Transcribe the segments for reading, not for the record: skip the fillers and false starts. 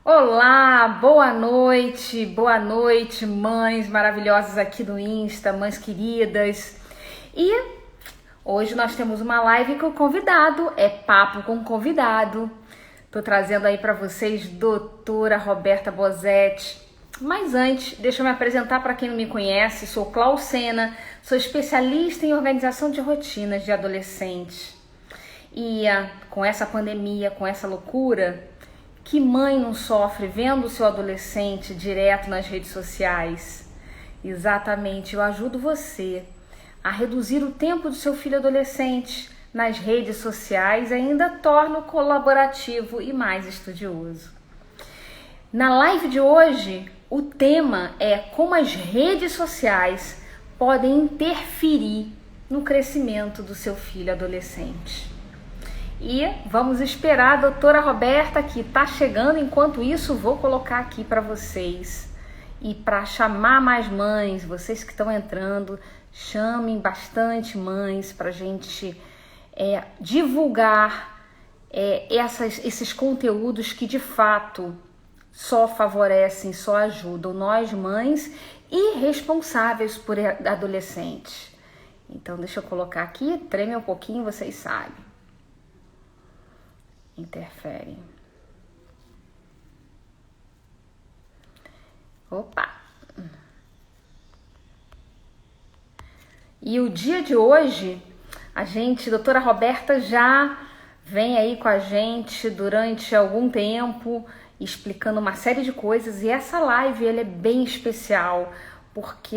Olá, boa noite, mães maravilhosas aqui do Insta, mães queridas. E hoje nós temos uma live com o convidado, é papo com convidado. Tô trazendo aí para vocês doutora Roberta Bosetti. Mas antes, deixa eu me apresentar para quem não me conhece, sou Claucena, sou especialista em organização de rotinas de adolescentes. E com essa pandemia, com essa loucura, que mãe não sofre vendo o seu adolescente direto nas redes sociais? Exatamente, eu ajudo você a reduzir o tempo do seu filho adolescente nas redes sociais e ainda torna-o colaborativo e mais estudioso. Na live de hoje, o tema é como as redes sociais podem interferir no crescimento do seu filho adolescente. E vamos esperar a doutora Roberta, que está chegando. Enquanto isso, vou colocar aqui para vocês. E para chamar mais mães, vocês que estão entrando, chamem bastante mães para a gente divulgar esses conteúdos que de fato só favorecem, só ajudam nós mães e responsáveis por adolescentes. Então deixa eu colocar aqui, treme um pouquinho, vocês sabem. Interfere. Opa! E o dia de hoje, doutora Roberta já vem aí com a gente durante algum tempo, explicando uma série de coisas, e essa live ela é bem especial, porque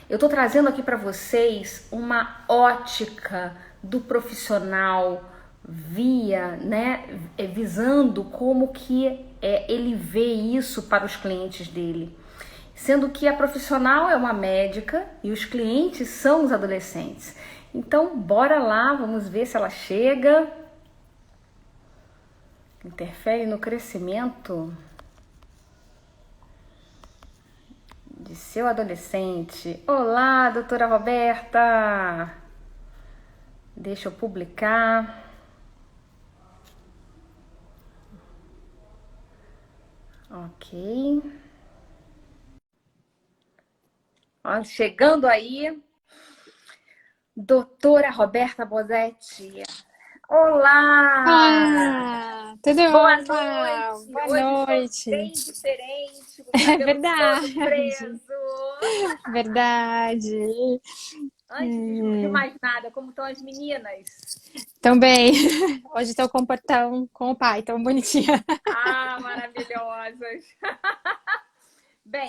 eu tô trazendo aqui para vocês uma ótica do profissional visando como que ele vê isso para os clientes dele. Sendo que a profissional é uma médica e os clientes são os adolescentes. Então, bora lá, vamos ver se ela chega. Interfere no crescimento de seu adolescente. Olá, doutora Roberta! Deixa eu publicar. Ok. Ó, chegando aí, doutora Roberta Bosetti. Olá! Tudo Boa bom, Clau? noite! Boa Hoje estou bem noite. diferente, com o É cabelo todo verdade, preso. verdade. Antes de mais nada, como estão as meninas? Também. Hoje estou com o portão com o pai, tão bonitinha. Ah, maravilhosas! Bem,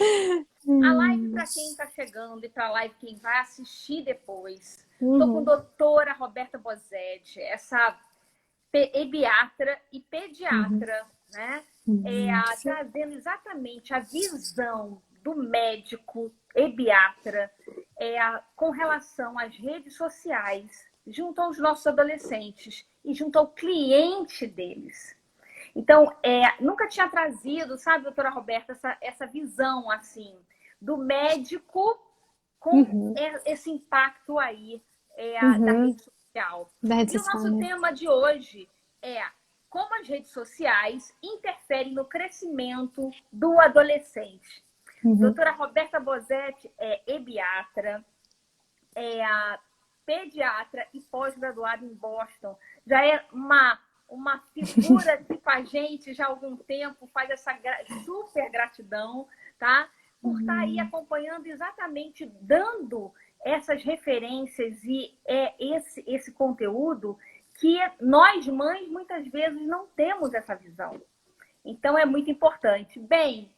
a live para quem está chegando e para a live quem vai assistir depois. Estou com a Uhum, doutora Roberta Bosetti, essa ebiatra e uhum, pediatra, né? sim. Trazendo exatamente a visão do médico ebiatra com relação às redes sociais, junto aos nossos adolescentes e junto ao cliente deles. Então, nunca tinha trazido, sabe, doutora Roberta, essa visão, assim, do médico com Uhum, esse impacto aí da uhum. rede social. Da rede E o social, nosso né? tema de hoje é como as redes sociais interferem no crescimento do adolescente. Uhum, Doutora Roberta Bosetti é ebiatra, a pediatra e pós-graduada em Boston. Já é uma figura que com a gente já há algum tempo, faz essa super gratidão, tá? Por estar aí uhum. acompanhando exatamente, dando essas referências e esse conteúdo que nós, mães, muitas vezes não temos essa visão. Então, é muito importante. Bem,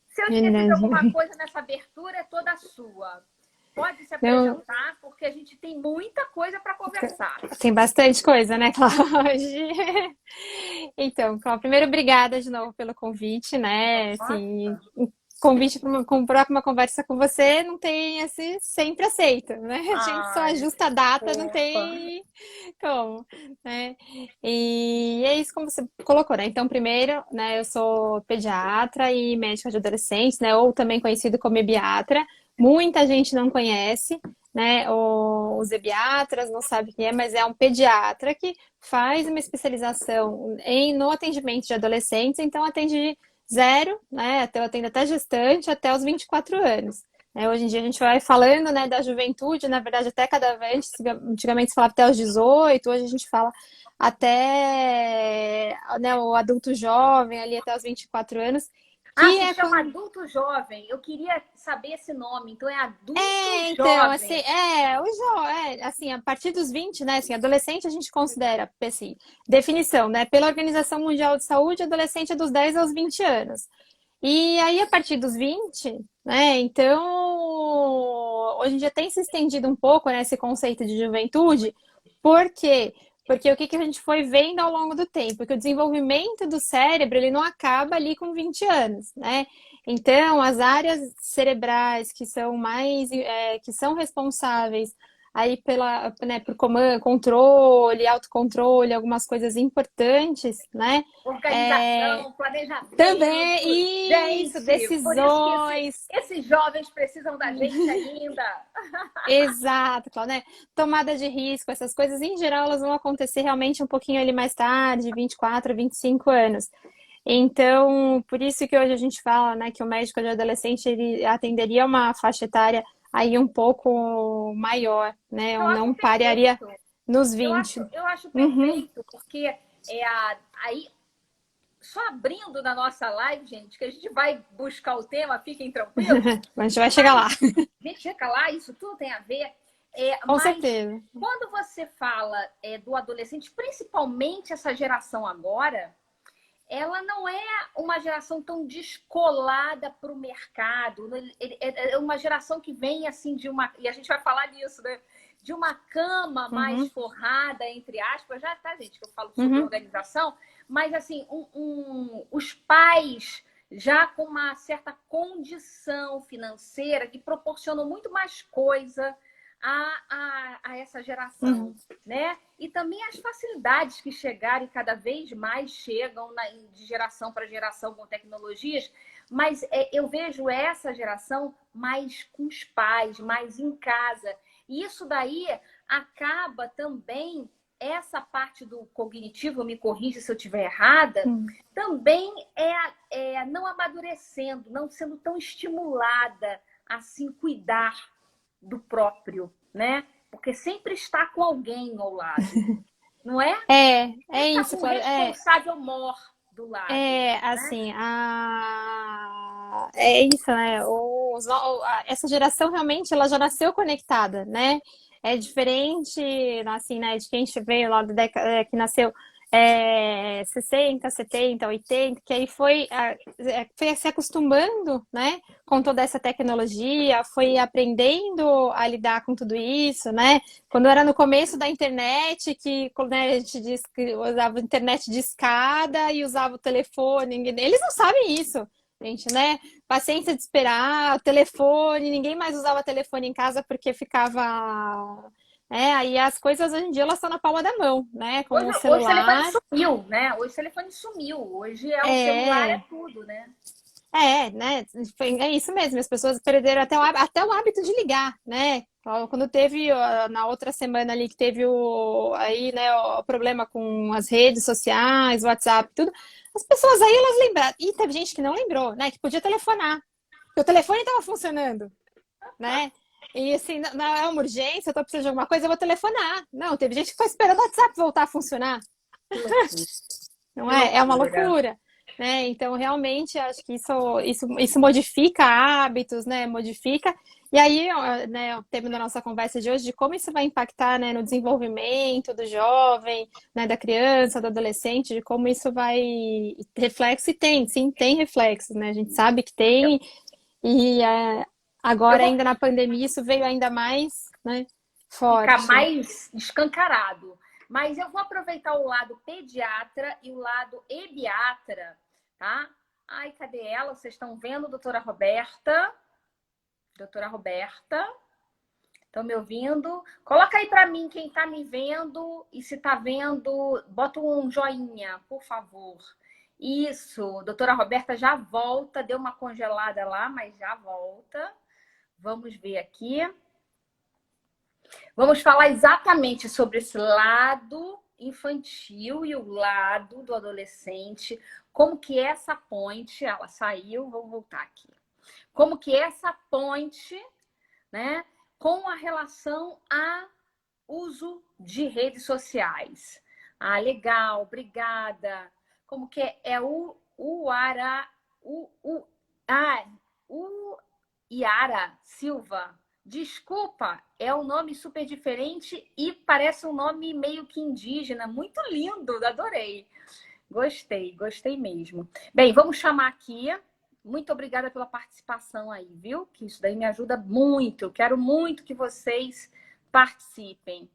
se eu esqueci de alguma Verdade. coisa nessa abertura, é toda sua. Pode se Então, apresentar, porque a gente tem muita coisa para conversar. tem bastante coisa, né, Cláudia? Então, Cláudia, primeiro, obrigada de novo pelo convite, né? Assim, Nossa, convite para uma conversa com você não tem esse sempre aceito, né? A gente só ai, ajusta a data, não fofa. tem como, né? E é isso como você colocou, né? Então, primeiro, né, eu sou pediatra e médica de adolescentes, né? Ou também conhecido como ebiatra. Muita gente não conhece, né, os ebiatras, não sabe quem é, mas é um pediatra que faz uma especialização no atendimento de adolescentes, então atende de zero, né, atende até gestante, até os 24 anos. Hoje em dia a gente vai falando, né, da juventude, na verdade até cada vez, antigamente se falava até os 18, hoje a gente fala até, né, o adulto jovem, ali até os 24 anos, Ah, que se é chama quando... adulto jovem. Eu queria saber esse nome. Então, é adulto Então, assim, jovem. assim, a partir dos 20, né, assim, adolescente a gente considera, assim, definição, né, pela Organização Mundial de Saúde, adolescente é dos 10 aos 20 anos. E aí, a partir dos 20, né, então, hoje em dia tem se estendido um pouco, né, esse conceito de juventude, por quê? Porque o que a gente foi vendo ao longo do tempo? Que o desenvolvimento do cérebro, ele não acaba ali com 20 anos, né? Então, as áreas cerebrais que são mais, que são responsáveis aí né, por comando, controle, autocontrole, algumas coisas importantes, né? É, Organização, planejamento. também isso, Gente, por isso que decisões, esses jovens precisam da gente ainda. exato, Cláudia, né? Tomada de risco, essas coisas em geral elas vão acontecer realmente um pouquinho ali mais tarde, 24, 25 anos. Então, por isso que hoje a gente fala, né, que o médico de adolescente ele atenderia uma faixa etária aí um pouco maior, né? Eu Ou acho não pararia perfeito. nos Eu 20. acho, eu acho Uhum. perfeito, porque aí, só abrindo na nossa live, gente, que a gente vai buscar o tema, fiquem tranquilos, A gente vai chegar mas lá. a gente chega lá, isso tudo tem a ver. Com Mas certeza. quando você fala do adolescente, principalmente essa geração agora, ela não é uma geração tão descolada para o mercado. É uma geração que vem assim de uma. E a gente vai falar disso, né? De uma cama mais Uhum. forrada, entre aspas, já tá, gente, que eu falo sobre Uhum. organização, mas assim, os pais já com uma certa condição financeira que proporcionam muito mais coisa a essa geração, Uhum. né? E também as facilidades que chegaram e cada vez mais chegam de geração para geração com tecnologias, mas eu vejo essa geração mais com os pais, mais em casa. E isso daí acaba também, essa parte do cognitivo, me corrija se eu estiver errada, Uhum. também não amadurecendo, não sendo tão estimulada a se cuidar do próprio, né? Porque sempre está com alguém ao lado, não é? Sempre É está isso, com um Cláudia. responsável mor do lado, né? Assim, é isso, né? Essa geração realmente ela já nasceu conectada, né? É diferente, assim, né, de quem veio lá da década que nasceu 60, 70, 80, que aí foi se acostumando, né, com toda essa tecnologia, foi aprendendo a lidar com tudo isso, né? Quando era no começo da internet, que né, a gente diz que usava internet de escada e usava o telefone, eles não sabem isso, gente, né? Paciência de esperar, o telefone, ninguém mais usava telefone em casa porque ficava. Aí as coisas hoje em dia elas estão na palma da mão, né? Com Hoje, o hoje o telefone celular. sumiu, né? Hoje o telefone sumiu. Hoje o celular é É, tudo, né? né? É isso mesmo, as pessoas perderam até o hábito de ligar, né? Quando teve na outra semana ali que teve aí, né, o problema com as redes sociais, WhatsApp, tudo, as pessoas aí elas lembraram. E teve gente que não lembrou, né? Que podia telefonar. Porque o telefone estava funcionando, né? E assim, não é uma urgência, eu tô precisando de alguma coisa, eu vou telefonar. Não, teve gente que foi esperando o WhatsApp voltar a funcionar. Que loucura. Não Que é? É uma loucura. loucura. Né? Então, realmente, acho que isso modifica hábitos, né? Modifica. E aí, né, o tema da nossa conversa de hoje, de como isso vai impactar, né, no desenvolvimento do jovem, né, da criança, do adolescente, de como isso vai... Reflexo, e tem, sim, tem reflexos, né? A gente sabe que tem, e Eu agora, vou ainda na pandemia, isso veio ainda mais, né, ficar forte. mais escancarado. Mas eu vou aproveitar o lado pediatra e o lado ebiatra, tá? Ai, cadê ela? Vocês estão vendo, doutora Roberta? Doutora Roberta, estão me ouvindo? Coloca aí para mim quem está me vendo e se está vendo, bota um joinha, por favor. Isso, doutora Roberta já volta, deu uma congelada lá, mas já volta. Vamos ver aqui. Vamos falar exatamente sobre esse lado infantil e o lado do adolescente, como que essa ponte, ela saiu, vou voltar aqui. Como que essa ponte, né, com a relação a uso de redes sociais. Ah, legal, obrigada. Como que é o Ara, ah, o Yara Silva. Desculpa, é um nome super diferente e parece um nome meio que indígena. Muito lindo, adorei. Gostei, gostei mesmo. Bem, vamos chamar aqui. Muito obrigada pela participação aí, viu? Que isso daí me ajuda muito. Eu quero muito que vocês participem.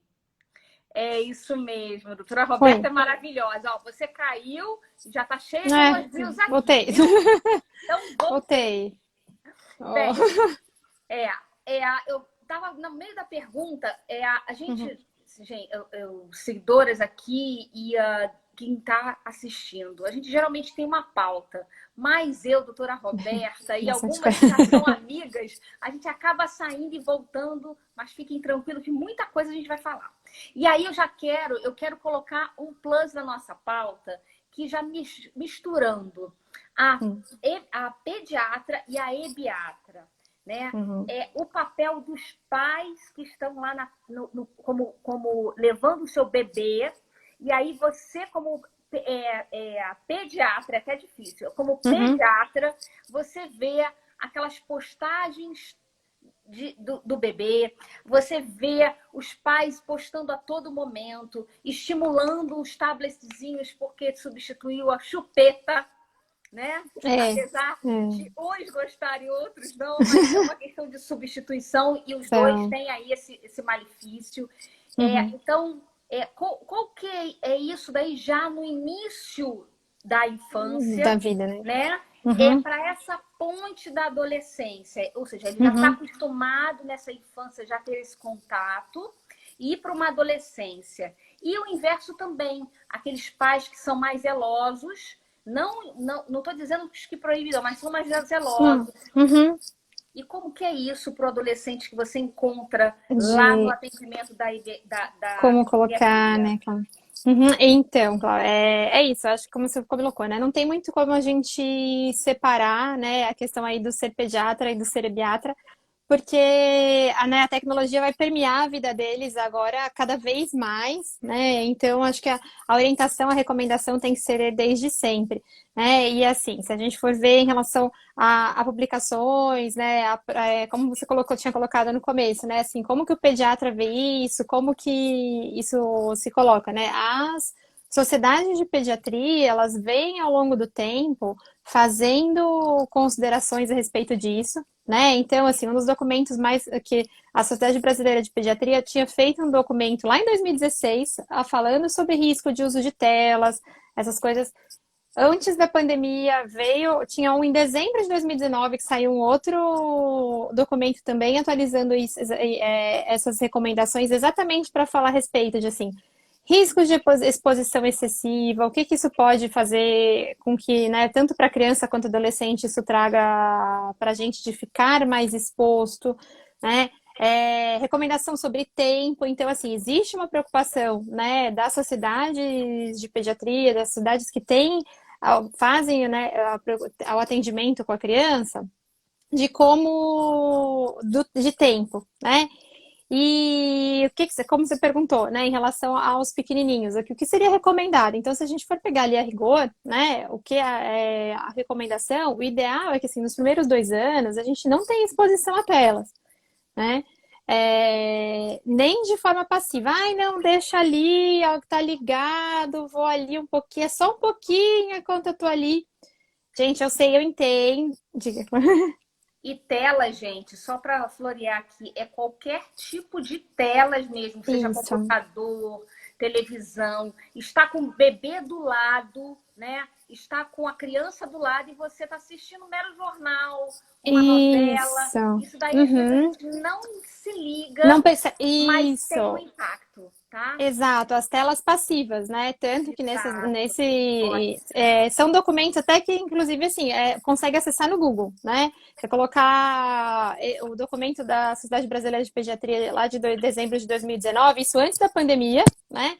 É isso mesmo, a doutora Roberta Foi. é maravilhosa. Ó, você caiu, já tá cheia de elogios aqui, Voltei. viu? Então, Voltei. bem, Oh. eu tava no meio da pergunta, a gente, Uhum. gente seguidoras aqui e quem está assistindo, a gente geralmente tem uma pauta, mas eu, doutora Roberta e Bastante algumas coisa. já são amigas, a gente acaba saindo e voltando, mas fiquem tranquilos que muita coisa a gente vai falar. E aí eu quero colocar um plus na nossa pauta, que já misturando a pediatra e a ebiatra, né? Uhum. O papel dos pais que estão lá como levando o seu bebê, e aí você, como a pediatra, é até difícil, como Uhum. pediatra, você vê aquelas postagens do bebê, você vê os pais postando a todo momento, estimulando os tabletzinhos porque substituiu a chupeta, né? É. Apesar É. de uns gostarem e outros não, mas é uma questão de substituição e os dois Então, têm aí esse malefício. uhum. Então, qual que é isso daí já no início da Da infância, vida, né? né? Uhum. Para essa ponte da adolescência, ou seja, ele já está Uhum. acostumado nessa infância já ter esse contato e ir para uma adolescência. E o inverso também, aqueles pais que são mais zelosos, não estou dizendo que proíbem, mas são mais zelosos. Uhum. E como que é isso para o adolescente que você encontra lá no De atendimento da como colocar, pediatria? né, Cláudia? Uhum. Então, Cláudia, é isso. Acho que como você colocou, né? Não tem muito como a gente separar, né, a questão aí do ser pediatra e do ser ebiatra, porque né, a tecnologia vai permear a vida deles agora cada vez mais, né? Então, acho que a orientação, a recomendação tem que ser desde sempre, né? E assim, se a gente for ver em relação a publicações, né? Como você colocou, tinha colocado no começo, né? Assim, como que o pediatra vê isso, como que isso se coloca, né? As sociedades de pediatria, elas vêm ao longo do tempo fazendo considerações a respeito disso, né? Então, assim, um dos documentos mais que a Sociedade Brasileira de Pediatria tinha feito um documento lá em 2016, falando sobre risco de uso de telas, essas coisas. Antes da pandemia tinha um em dezembro de 2019 que saiu um outro documento também atualizando essas recomendações exatamente para falar a respeito de assim, riscos de exposição excessiva, o que isso pode fazer com que, né, tanto para criança quanto adolescente, isso traga para a gente de ficar mais exposto, né? Recomendação sobre tempo, então assim, existe uma preocupação, né, das sociedades de pediatria, das sociedades que fazem, né, o atendimento com a criança, de de tempo, né? E como você perguntou, né, em relação aos pequenininhos, o que seria recomendado? Então, se a gente for pegar ali a rigor, né, o que é a recomendação, o ideal é que, assim, nos primeiros 2 anos, a gente não tenha exposição a telas, né? Nem de forma passiva. Ai, não, deixa ali, ó, tá ligado, vou ali um pouquinho, é só um pouquinho enquanto eu tô ali. Gente, eu sei, eu entendo. Diga. E tela, gente, só para florear aqui, é qualquer tipo de telas mesmo, seja Isso. computador, televisão, está com o bebê do lado, né? Está com a criança do lado e você está assistindo um mero jornal, uma novela. Isso. Isso daí, às vezes, a Uhum. gente não se liga, Não pensa. mas tem um Isso. impacto. tá? Exato, as telas passivas, né? Tanto que Exato. são documentos até que, inclusive, assim, consegue acessar no Google, né? Você colocar o documento da Sociedade Brasileira de Pediatria lá de dezembro de 2019, isso antes da pandemia, né?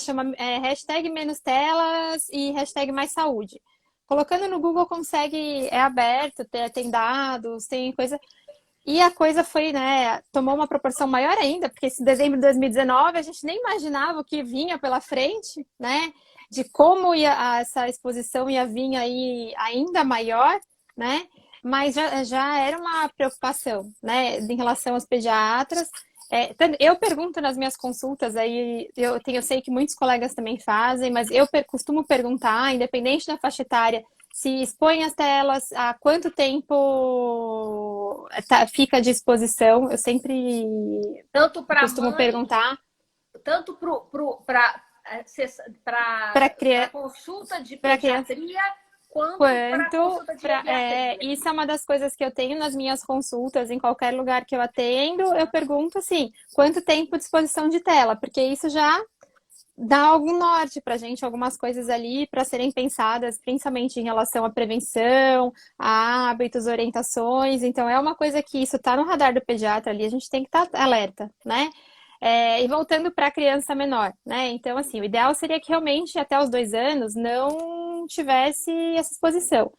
Chama hashtag menos telas e hashtag mais saúde. Colocando no Google consegue, é aberto, tem dados, tem coisa. E a coisa foi, né, tomou uma proporção maior ainda, porque esse dezembro de 2019 a gente nem imaginava o que vinha pela frente, né, de como essa exposição ia vir aí ainda maior, né, mas já era uma preocupação, né, em relação aos pediatras. Eu pergunto nas minhas consultas, aí eu sei que muitos colegas também fazem, mas eu costumo perguntar, independente da faixa etária, se expõe as telas, há quanto tempo fica à disposição. Eu sempre Tanto para costumo mãe, perguntar tanto para para criança, consulta de para criança pediatria, quanto para quanto consulta de para. geriatria. Isso é uma das coisas que eu tenho nas minhas consultas, em qualquer lugar que eu atendo, eu pergunto assim, quanto tempo de exposição de tela, porque isso já dá algum norte para a gente, algumas coisas ali para serem pensadas, principalmente em relação à prevenção, a hábitos, orientações. Então, é uma coisa que isso está no radar do pediatra ali, a gente tem que estar alerta, né? E voltando para a criança menor, né? Então, assim, o ideal seria que realmente até os 2 anos não tivesse essa exposição.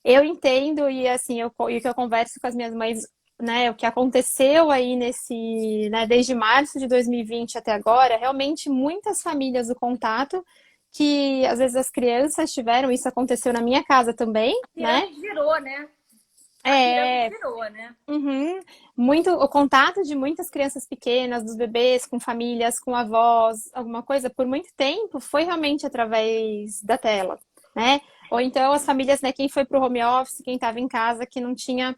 Eu entendo e assim, e o que eu converso com as minhas mães, né, o que aconteceu aí né, desde março de 2020 até agora, realmente muitas famílias do contato que às vezes as crianças tiveram, isso aconteceu na minha casa também, A né? pirâmide virou, né? A pirâmide É, virou, né? uhum, muito o contato de muitas crianças pequenas, dos bebês com famílias, com avós, alguma coisa, por muito tempo foi realmente através da tela, né? Ou então as famílias, né, quem foi para o home office, quem estava em casa, que não tinha.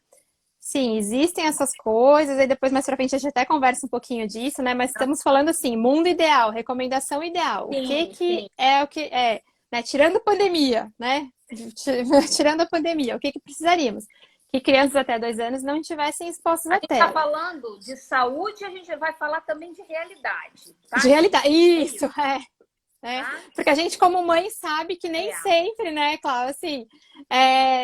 Sim, existem essas coisas, aí depois mais pra frente a gente até conversa um pouquinho disso, né? Mas estamos falando assim, mundo ideal, recomendação ideal. O que Sim, que sim. é o que é, né? Tirando pandemia, né? Tirando a pandemia, o que que precisaríamos? Que crianças até 2 anos não estivessem expostas A à gente está tela. falando de saúde, a gente vai falar também de realidade, De tá, realidade, gente? É isso, isso, é. tá? Porque a gente, como mãe, sabe que nem É. sempre, né, Cláudia, assim,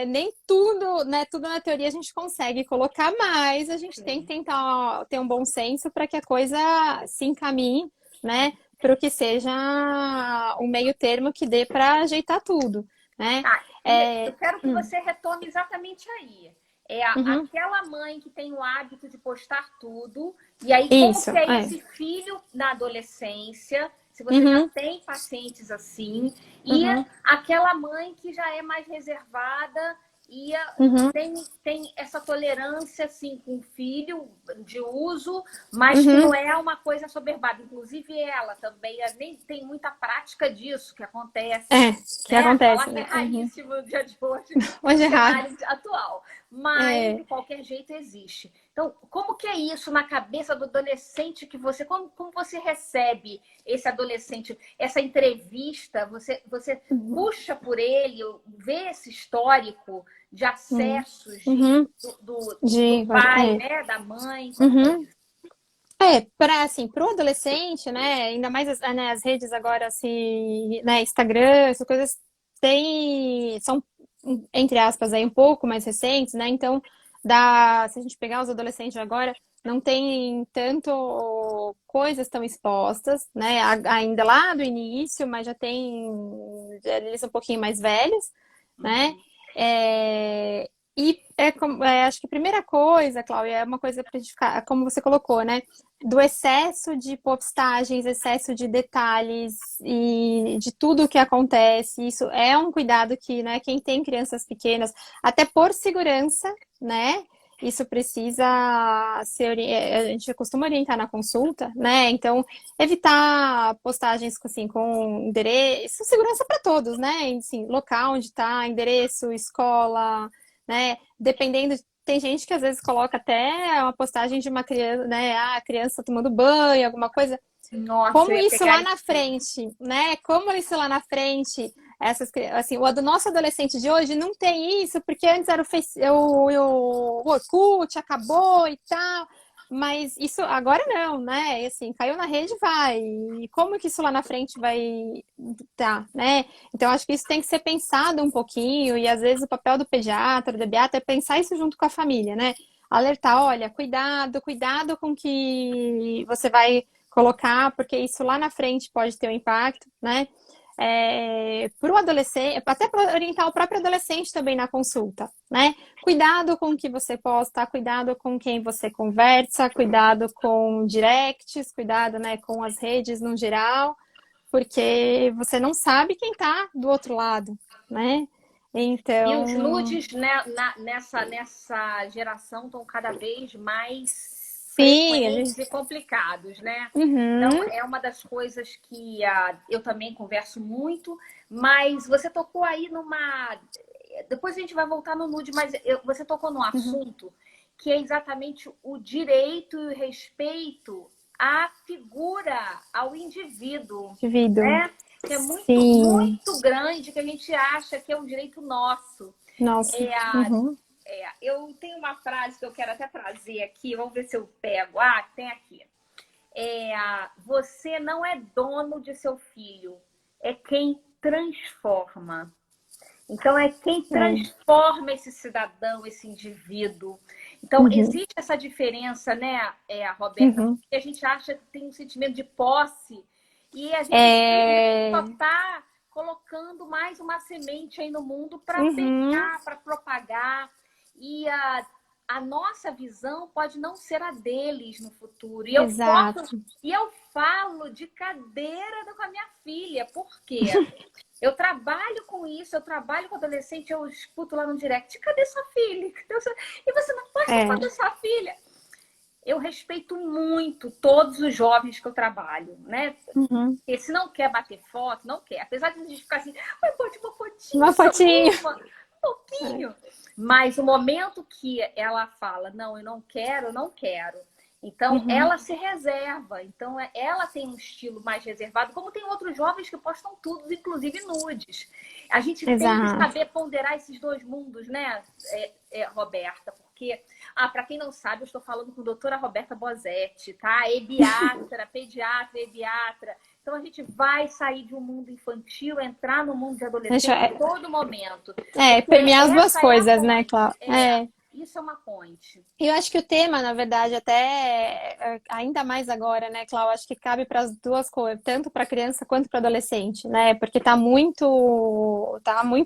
nem tudo, né, tudo na teoria a gente consegue colocar, mas a gente tem que Sim. tentar ter um bom senso para que a coisa se encaminhe, né, para o que seja um meio termo que dê para ajeitar tudo, né? Tá, e eu É, quero que você retome exatamente aí. uhum, Aquela mãe que tem o hábito de postar tudo, e aí como isso, que é esse filho na adolescência, se você já uhum, tem pacientes assim, e uhum, aquela mãe que já é mais reservada e uhum, tem essa tolerância assim com o filho de uso, mas que uhum, não é uma coisa soberbada. Inclusive ela também nem tem muita prática disso que acontece, que né? acontece, Falar que é né? Uhum. raríssimo no dia de hoje, no Hoje é raro. cenário atual. Mas, É. de qualquer jeito, existe. Então, como que é isso na cabeça do adolescente que você... Como você recebe esse adolescente, essa entrevista? Você Uhum. puxa por ele, vê esse histórico de Uhum. acessos Uhum. do De, pai, né? Da mãe? Como que é Uhum. isso? Para assim, pro adolescente, né, ainda mais né, as redes agora, assim, né, Instagram, essas coisas são, entre aspas, aí um pouco mais recentes, né, então, se a gente pegar os adolescentes de agora, não tem tanto coisas tão expostas, né, ainda lá do início, mas eles um pouquinho mais velhos, né, Uhum. e acho que a primeira coisa, Cláudia, é uma coisa para gente ficar, como você colocou, né? Do excesso de postagens, excesso de detalhes e de tudo o que acontece. Isso é um cuidado que, né, quem tem crianças pequenas, até por segurança, né? Isso precisa a gente costuma orientar na consulta, né? Então, evitar postagens assim, com endereço, segurança para todos, né? Assim, local onde está, endereço, escola, né? Dependendo, tem gente que às vezes coloca até uma postagem de uma criança, né? Ah, a criança tomando banho, alguma coisa. Nossa, eu Como ia isso pegar lá isso na tudo. frente, né? Como isso lá na frente, assim, o do nosso adolescente de hoje não tem isso, porque antes era o Orkut, acabou e tal. Mas isso agora não, né? E assim, caiu na rede, vai. E como que isso lá na frente vai tá, né? Então acho que isso tem que ser pensado um pouquinho e às vezes o papel do pediatra, do pediatra é pensar isso junto com a família, né? Alertar, olha, cuidado, cuidado com o que você vai colocar, porque isso lá na frente pode ter um impacto, né? Para o adolescente, até para orientar o próprio adolescente também na consulta, né? Cuidado com o que você posta, cuidado com quem você conversa, cuidado com directs, cuidado, né, com as redes no geral, porque você não sabe quem tá do outro lado, né? E os Então, nudes, né, nessa geração estão cada vez mais sim, a frequentes gente... e complicados, né? Então, Uhum, é uma das coisas que eu também converso muito, mas você tocou aí numa. Depois a gente vai voltar no nude, mas você tocou num uhum, assunto que é exatamente o direito e o respeito à figura, ao indivíduo, divido. né? Que é muito, Sim, muito grande, que a gente acha que é um direito nosso. nossa. É, a- Uhum, eu tenho uma frase que eu quero até trazer aqui, vamos ver se eu pego. Tem aqui. Você não é dono de seu filho, é quem transforma. Então, é quem é, transforma esse cidadão, esse indivíduo. Então, uhum, existe essa diferença, né, Roberta? uhum. Porque a gente acha que tem um sentimento de posse e a gente só É, está colocando mais uma semente aí no mundo para uhum, pegar, para propagar. E a nossa visão pode não ser a deles no futuro. exato. E eu falo de cadeira com a minha filha. Por quê? Eu trabalho com isso, eu trabalho com adolescente, eu escuto lá no direct, cadê sua filha? E você não posta foto da É. sua filha? Eu respeito muito todos os jovens que eu trabalho, né? Uhum. Porque se não quer bater foto, não quer. Apesar de a gente ficar assim, ai, bote uma fotinho, Uma só fotinho. um pouquinho. Mas o momento que ela fala, não, eu não quero, eu não quero. Então, Uhum. ela se reserva. Então, ela tem um estilo mais reservado, como tem outros jovens que postam tudo, inclusive nudes. A gente tem que Exato. saber ponderar esses dois mundos, né, Roberta? Porque, para quem não sabe, eu estou falando com a doutora Roberta Bosetti, tá? Ebiatra, pediatra, ebiatra. Então, a gente vai sair de um mundo infantil, entrar no mundo de Deixa, adolescente em todo momento. Porque permear as duas essa é a coisas, né, ponte. Cláudia? É. Isso é uma ponte. Eu acho que o tema, na verdade, até ainda mais agora, né, Cláudia, acho que cabe para as duas coisas, tanto para criança quanto para adolescente, né? Porque tá muito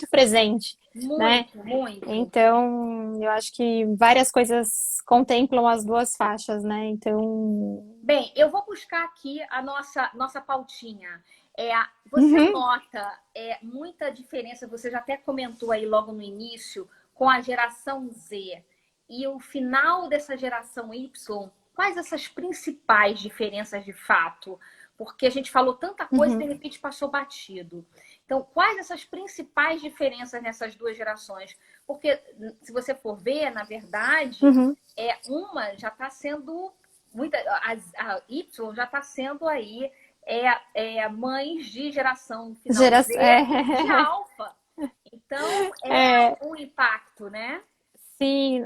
presente, né? Muito, muito. Então, eu acho que várias coisas contemplam as duas faixas, né? Então, Bem, eu vou buscar aqui a nossa pautinha. Você uhum, nota muita diferença, você já até comentou aí logo no início, com a geração Z e o final dessa geração Y, quais essas principais diferenças de fato? Porque a gente falou tanta coisa e de uhum, repente passou batido. Então, quais essas principais diferenças nessas duas gerações? Porque, se você for ver, na verdade, uhum. uma já está sendo a Y já está sendo aí mães de geração final Z e alfa. Então, É, um impacto, né? sim,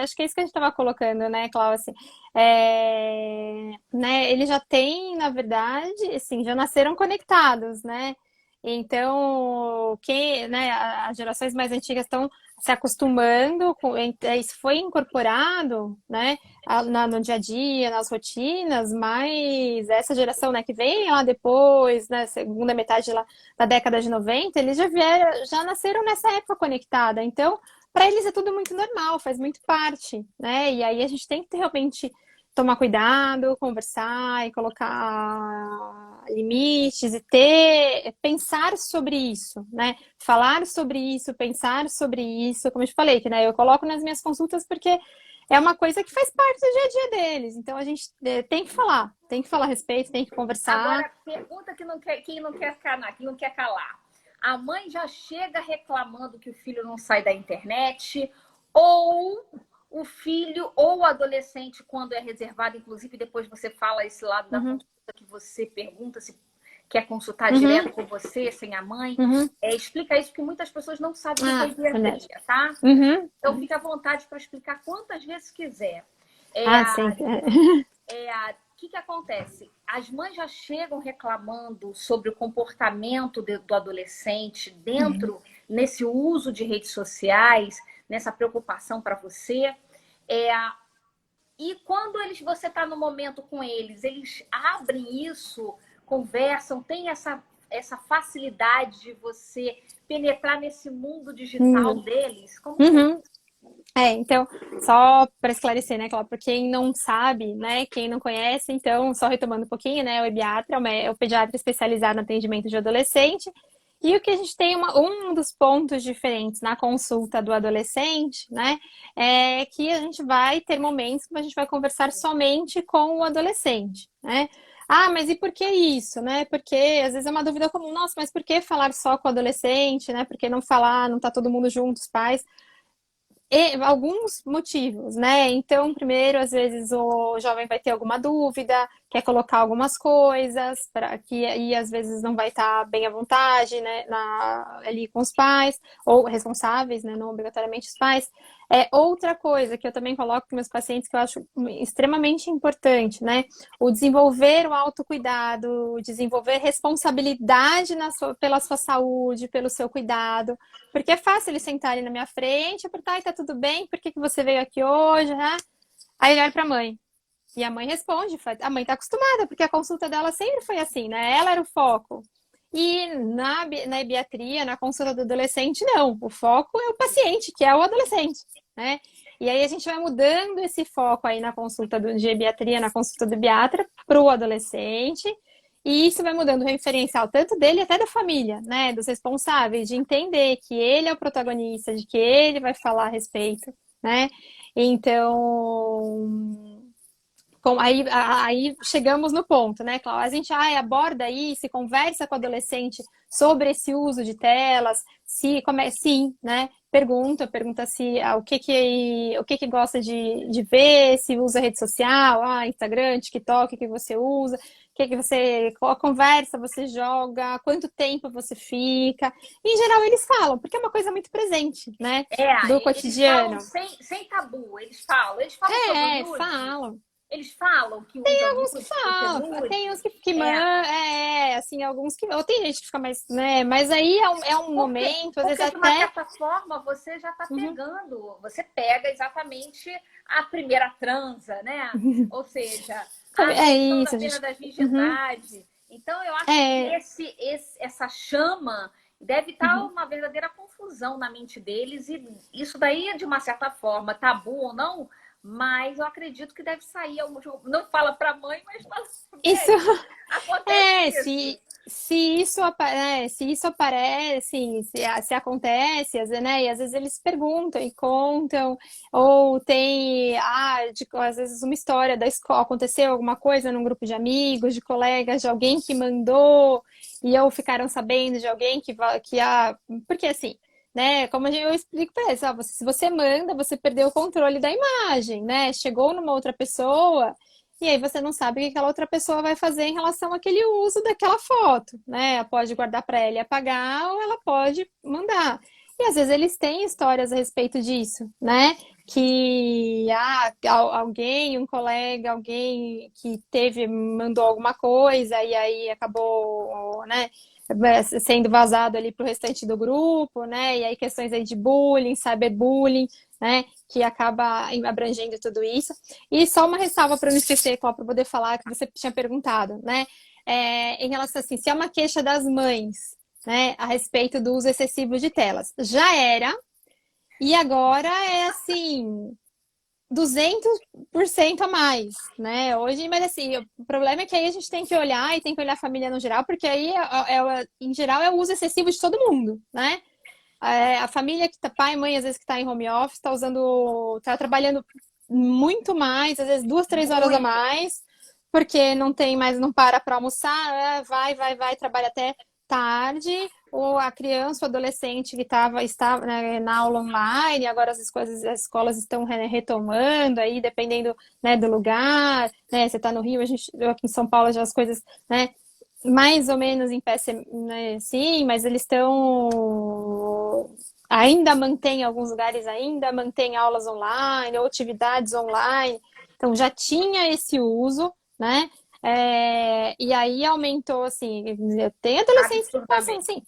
acho que é isso que a gente estava colocando, né, Cláudia? Assim, né, eles já têm, na verdade, assim, já nasceram conectados, né? Então, né, as gerações mais antigas estão se acostumando com, isso foi incorporado, né, no dia a dia, nas rotinas, mas essa geração, né, que vem lá depois, né, segunda metade lá da década de 90, eles já nasceram nessa época conectada. Então, para eles é tudo muito normal, faz muito parte, né? E aí a gente tem que realmente tomar cuidado, conversar e colocar limites e pensar sobre isso, né? Falar sobre isso, pensar sobre isso, como eu te falei, que né, eu coloco nas minhas consultas porque é uma coisa que faz parte do dia a dia deles. Então a gente tem que falar a respeito, tem que conversar. Agora, pergunta que não quer, quem não quer calar, quem não quer calar. A mãe já chega reclamando que o filho não sai da internet, ou o filho ou o adolescente, quando é reservado, inclusive depois você fala esse lado da Uhum, consulta que você pergunta se quer consultar uhum, direto com você, sem a mãe. uhum. Explica isso, porque muitas pessoas não sabem o que é Ah, verdade. pediatria, tá? Uhum, Então fica à vontade para explicar quantas vezes quiser. É Ah, a, sim. o que que acontece? As mães já chegam reclamando sobre o comportamento do adolescente dentro, nesse uso de redes sociais, nessa preocupação para você. É, e quando você está no momento com eles abrem isso, conversam, tem essa facilidade de você penetrar nesse mundo digital Uhum. deles? Como que é? Uhum. Então, só para esclarecer, né, Cláudia, para quem não sabe, né, quem não conhece, então, só retomando um pouquinho, né, o Ebiatra é o pediatra especializado no atendimento de adolescente, e o que a gente tem, um dos pontos diferentes na consulta do adolescente, né, é que a gente vai ter momentos que a gente vai conversar somente com o adolescente, né. Ah, mas e por que isso, né? Porque às vezes é uma dúvida comum, nossa, mas por que falar só com o adolescente, né? Por que não falar, não tá todo mundo junto, os pais? E alguns motivos, né? Então, primeiro, às vezes o jovem vai ter alguma dúvida, quer colocar algumas coisas, para que e às vezes não vai estar bem à vontade, né, ali com os pais, ou responsáveis, né, não obrigatoriamente os pais. Outra coisa que eu também coloco para meus pacientes que eu acho extremamente importante, né? O desenvolver o autocuidado, o desenvolver responsabilidade pela sua saúde, pelo seu cuidado. Porque é fácil eles sentarem na minha frente, apertar, tá tudo bem? Por que que você veio aqui hoje, né? Aí ele olha pra mãe. E a mãe responde, a mãe tá acostumada, porque a consulta dela sempre foi assim, né? Ela era o foco. E na ebiatria, na consulta do adolescente, não. O foco é o paciente, que é o adolescente, né? E aí a gente vai mudando esse foco aí na consulta de ebiatria, na consulta do ebiatra, para o adolescente. E isso vai mudando o referencial tanto dele até da família, né? Dos responsáveis, de entender que ele é o protagonista, de que ele vai falar a respeito, né? Então, aí chegamos no ponto, né, Cláudia? A gente aborda aí, se conversa com o adolescente sobre esse uso de telas, sim, né? Pergunta se o que gosta de ver, se usa rede social, Instagram, TikTok, que você usa, que você conversa, você joga, quanto tempo você fica. Em geral, eles falam, porque é uma coisa muito presente, né? Do Eles falam cotidiano. sem tabu, eles falam sobre o nude, Falam. eles falam que usa Alguns que nude, porque falam, tem uns nude que mandam, assim, alguns que. Ou tem gente que fica mais, né? Mas aí é um momento, às vezes porque de uma até. certa forma você já está Uhum. pegando, você pega exatamente a primeira transa, né? Ou seja, a É questão da isso, a perda gente. da Uhum. virgindade. Então eu acho que É, essa chama deve estar uma verdadeira confusão na mente deles, e isso daí, de uma certa forma, tabu ou não, mas eu acredito que deve sair. Não fala para a mãe, mas fala para o isso. médico. Acontece É, isso. se isso aparece, se acontece, né? E às vezes eles perguntam e contam, ou tem, às vezes uma história da escola, aconteceu alguma coisa num grupo de amigos, de colegas, de alguém que mandou, e ou ficaram sabendo de alguém porque assim, né? Como eu explico para eles, se você manda, você perdeu o controle da imagem, né? Chegou numa outra pessoa. E aí você não sabe o que aquela outra pessoa vai fazer em relação àquele uso daquela foto, né? Ela pode guardar para ela e apagar, ou ela pode mandar. E às vezes eles têm histórias a respeito disso, né? Que alguém, um colega, alguém que mandou alguma coisa e aí acabou, né? Sendo vazado ali para o restante do grupo, né? E aí questões aí de bullying, cyberbullying, né? Que acaba abrangendo tudo isso. E só uma ressalva para não esquecer, para poder falar que você tinha perguntado, né? Em relação assim, se é uma queixa das mães, né, a respeito do uso excessivo de telas. Já era, e agora é assim, 200% a mais, né? Hoje, mas assim, o problema é que aí a gente tem que olhar e tem que olhar a família no geral, porque aí, em geral, é o uso excessivo de todo mundo, né? A família que tá, pai e mãe, às vezes que está em home office, tá trabalhando muito mais, às vezes 2, 3 horas a Muito. mais, porque não tem mais, não para almoçar, vai, trabalha até tarde, ou a criança, o adolescente que estava, né, na aula online, agora as escolas estão retomando aí, dependendo, né, do lugar, né, você está no Rio, eu aqui em São Paulo já as coisas, né, mais ou menos em pé, né, sim, mas eles estão ainda mantém alguns lugares ainda mantém aulas online ou atividades online. Então já tinha esse uso, né? E aí aumentou, assim, tem adolescentes que passam, Absurdamente. assim,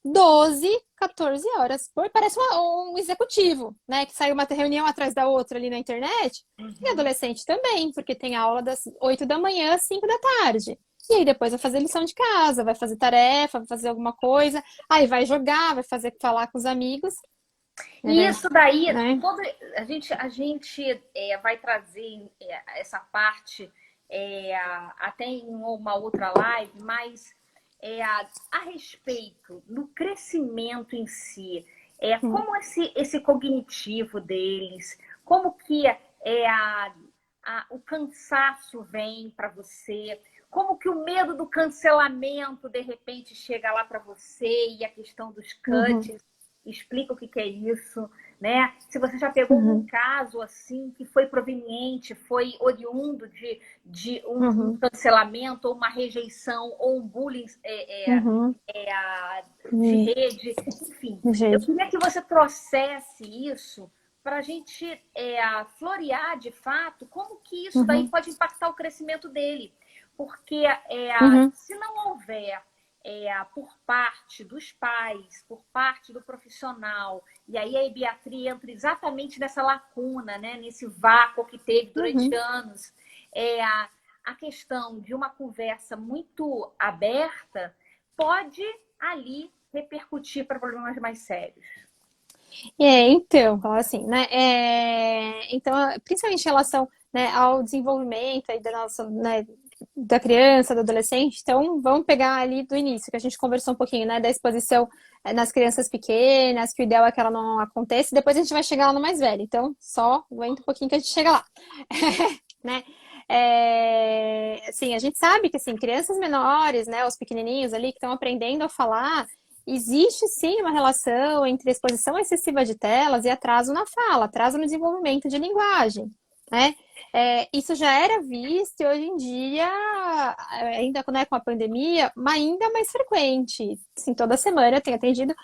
12, 14 horas parece um executivo, né? Que sai uma reunião atrás da outra ali na internet. E Uhum. adolescente também, porque tem aula das 8 da manhã às 5 da tarde. E aí depois vai fazer lição de casa, vai fazer tarefa, vai fazer alguma coisa, aí vai jogar, vai falar com os amigos, E isso daí, né? a gente vai trazer essa parte até em uma outra live, mas a respeito do crescimento em si, como esse cognitivo deles, como que o cansaço vem para você, como que o medo do cancelamento de repente chega lá para você e a questão dos Uhum, cuts explica o que é isso, né? Se você já pegou algum uhum, caso assim que foi proveniente, foi oriundo de um uhum, cancelamento, ou uma rejeição, ou um bullying uhum, de uhum, rede, enfim. Eu gente. queria que você trouxesse isso para a gente florear de fato como que isso daí Uhum, pode impactar o crescimento dele. Porque uhum, se não houver por parte dos pais, por parte do profissional. E aí a Beatriz entra exatamente nessa lacuna, né? Nesse vácuo que teve durante uhum. anos. A questão de uma conversa muito aberta pode ali repercutir para problemas mais sérios. Então, assim, né? Então, principalmente em relação, né, ao desenvolvimento aí da nossa, né, da criança, do adolescente, então vamos pegar ali do início, que a gente conversou um pouquinho, né, da exposição nas crianças pequenas, que o ideal é que ela não aconteça, depois a gente vai chegar lá no mais velho. Então, só aguenta um pouquinho que a gente chega lá, né? Assim, a gente sabe que assim, crianças menores, né, os pequenininhos ali que estão aprendendo a falar, existe sim uma relação entre exposição excessiva de telas e atraso na fala, atraso no desenvolvimento de linguagem, né? Isso já era visto e hoje em dia, ainda né, com a pandemia, ainda mais frequente. Assim, toda semana eu tenho atendido,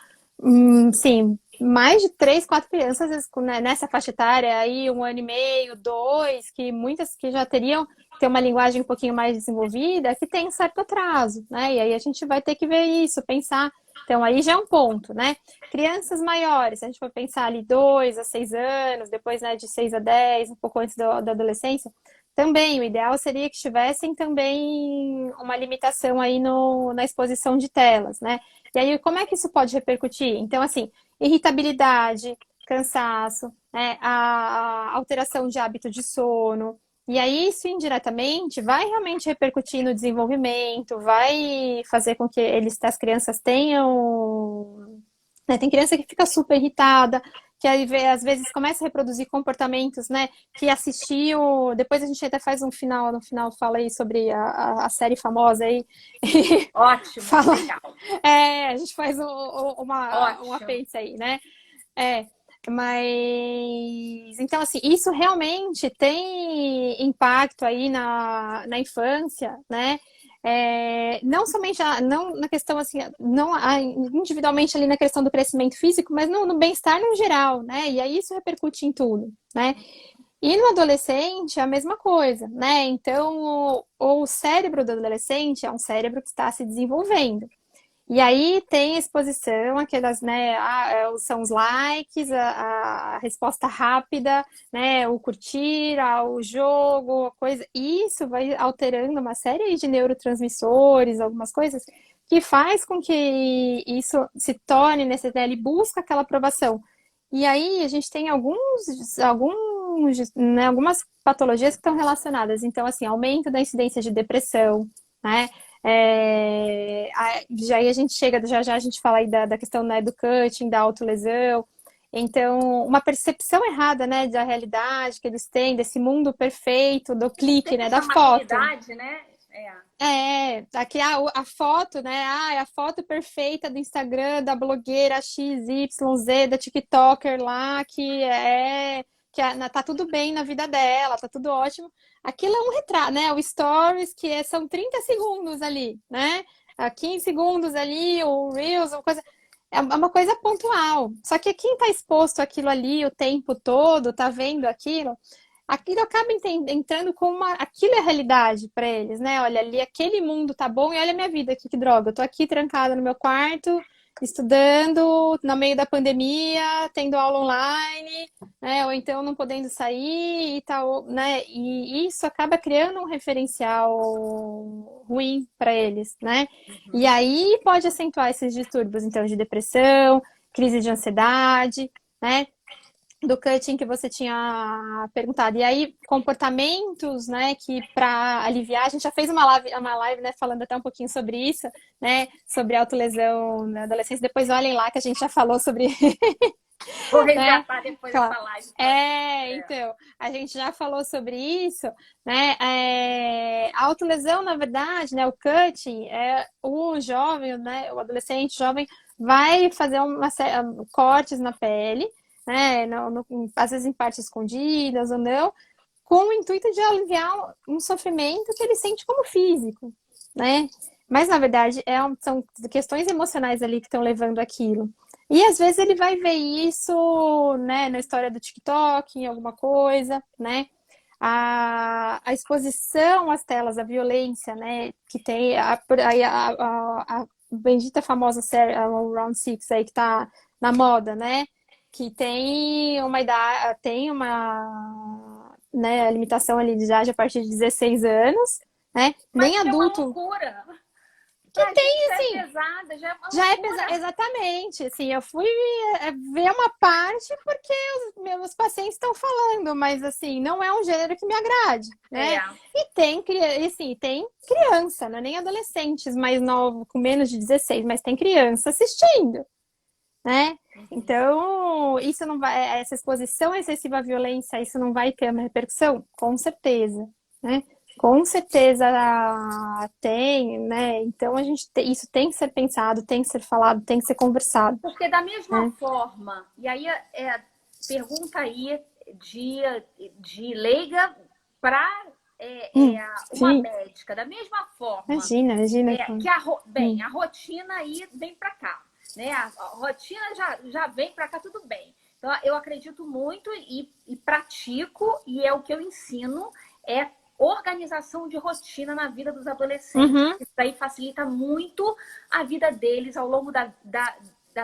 sim, mais de 3, 4 crianças, às vezes, né, nessa faixa etária, aí 1 ano e meio, 2, que muitas que já teriam que ter uma linguagem um pouquinho mais desenvolvida, que tem um certo atraso, né? E aí a gente vai ter que ver isso, pensar. Então, aí já é um ponto, né? Crianças maiores, se a gente for pensar ali 2 a 6 anos, depois né, de 6 a 10, um pouco antes da adolescência, também o ideal seria que tivessem também uma limitação aí na exposição de telas, né? E aí, como é que isso pode repercutir? Então, assim, irritabilidade, cansaço, né, a alteração de hábito de sono. E aí, isso indiretamente vai realmente repercutir no desenvolvimento, vai fazer com que as crianças tenham. Né, tem criança que fica super irritada, que aí às vezes começa a reproduzir comportamentos, né? Que assistiu. Depois a gente até faz no final fala aí sobre a série famosa aí. Ótimo, Fala, legal. a gente faz um Ótimo. apêndice aí, né? É, mas então assim, isso realmente tem impacto aí na infância, né? Não somente não na questão assim, não individualmente ali na questão do crescimento físico, mas no bem-estar no geral, né? E aí isso repercute em tudo, né? E no adolescente é a mesma coisa, né? Então, o cérebro do adolescente é um cérebro que está se desenvolvendo. E aí tem a exposição, aquelas, né, são os likes, a resposta rápida, né, o curtir, o jogo, a coisa. E isso vai alterando uma série de neurotransmissores, algumas coisas, que faz com que isso se torne, né, ele busca aquela aprovação. E aí a gente tem né, algumas patologias que estão relacionadas. Então, assim, aumento da incidência de depressão, né? Já aí a gente chega, já a gente fala aí da questão né, do cutting, da autolesão. Então, uma percepção errada, né, da realidade que eles têm, desse mundo perfeito, do clique, Tem né, da essa foto. maturidade, né? Aqui a foto, né? É a foto perfeita do Instagram da blogueira XYZ, da TikToker lá, tá tudo bem na vida dela, tá tudo ótimo. Aquilo é um retrato, né? O Stories, são 30 segundos ali, né? 15 segundos ali, o Reels, uma coisa. É uma coisa pontual. Só que quem tá exposto àquilo ali o tempo todo, tá vendo aquilo, aquilo acaba entrando como aquilo é a realidade para eles, né? Olha, ali aquele mundo tá bom e olha a minha vida aqui, que droga. Eu tô aqui trancada no meu quarto, estudando, no meio da pandemia, tendo aula online, né? Ou então não podendo sair e tal, né? E isso acaba criando um referencial ruim para eles, né? E Uhum. aí pode acentuar esses distúrbios, então, de depressão, crise de ansiedade, né? Do cutting que você tinha perguntado. E aí, comportamentos, né, que para aliviar, a gente já fez uma live, né, falando até um pouquinho sobre isso, né, sobre autolesão na adolescência. Depois olhem lá que a gente já falou sobre, Vou né? resgatar depois Claro. essa live pra ver. É. Então, a gente já falou sobre isso, né? A autolesão, na verdade, né? O cutting é o jovem, né? O adolescente jovem vai fazer cortes na pele, né? Às vezes em partes escondidas ou não, com o intuito de aliviar um sofrimento que ele sente como físico, né? Mas, na verdade, são questões emocionais ali que estão levando aquilo. E, às vezes, ele vai ver isso, né, na história do TikTok, em alguma coisa, né? A exposição às telas, a violência, né? Que tem a bendita famosa série, a Round Six aí, que tá na moda, né? Que tem uma idade, tem uma, né, limitação ali de idade a partir de 16 anos, né? Mas Nem é uma adulto mayloucura. que Pra gente tem, já é assim, pesada, já é uma já é pesado, loucura. exatamente. Assim, eu fui ver uma parte porque os meus pacientes estão falando, mas assim, não é um gênero que me agrade, É. né? Tem criança, não é nem adolescentes mais novos, com menos de 16, mas tem criança assistindo, né? Uhum. Então, isso não vai, essa exposição excessiva à violência, isso não vai ter uma repercussão? Com certeza, né? Com certeza tem, né? Então isso tem que ser pensado, tem que ser falado, tem que ser conversado, Porque da mesma né? forma, e aí pergunta aí de, de leiga para uma Sim, médica, da mesma forma imagina. que Hum, a rotina aí vem para cá, né? A rotina já vem para cá, tudo bem. Então, eu acredito muito e pratico, e é o que eu ensino, é organização de rotina na vida dos adolescentes. uhum, Isso aí facilita muito a vida deles ao longo da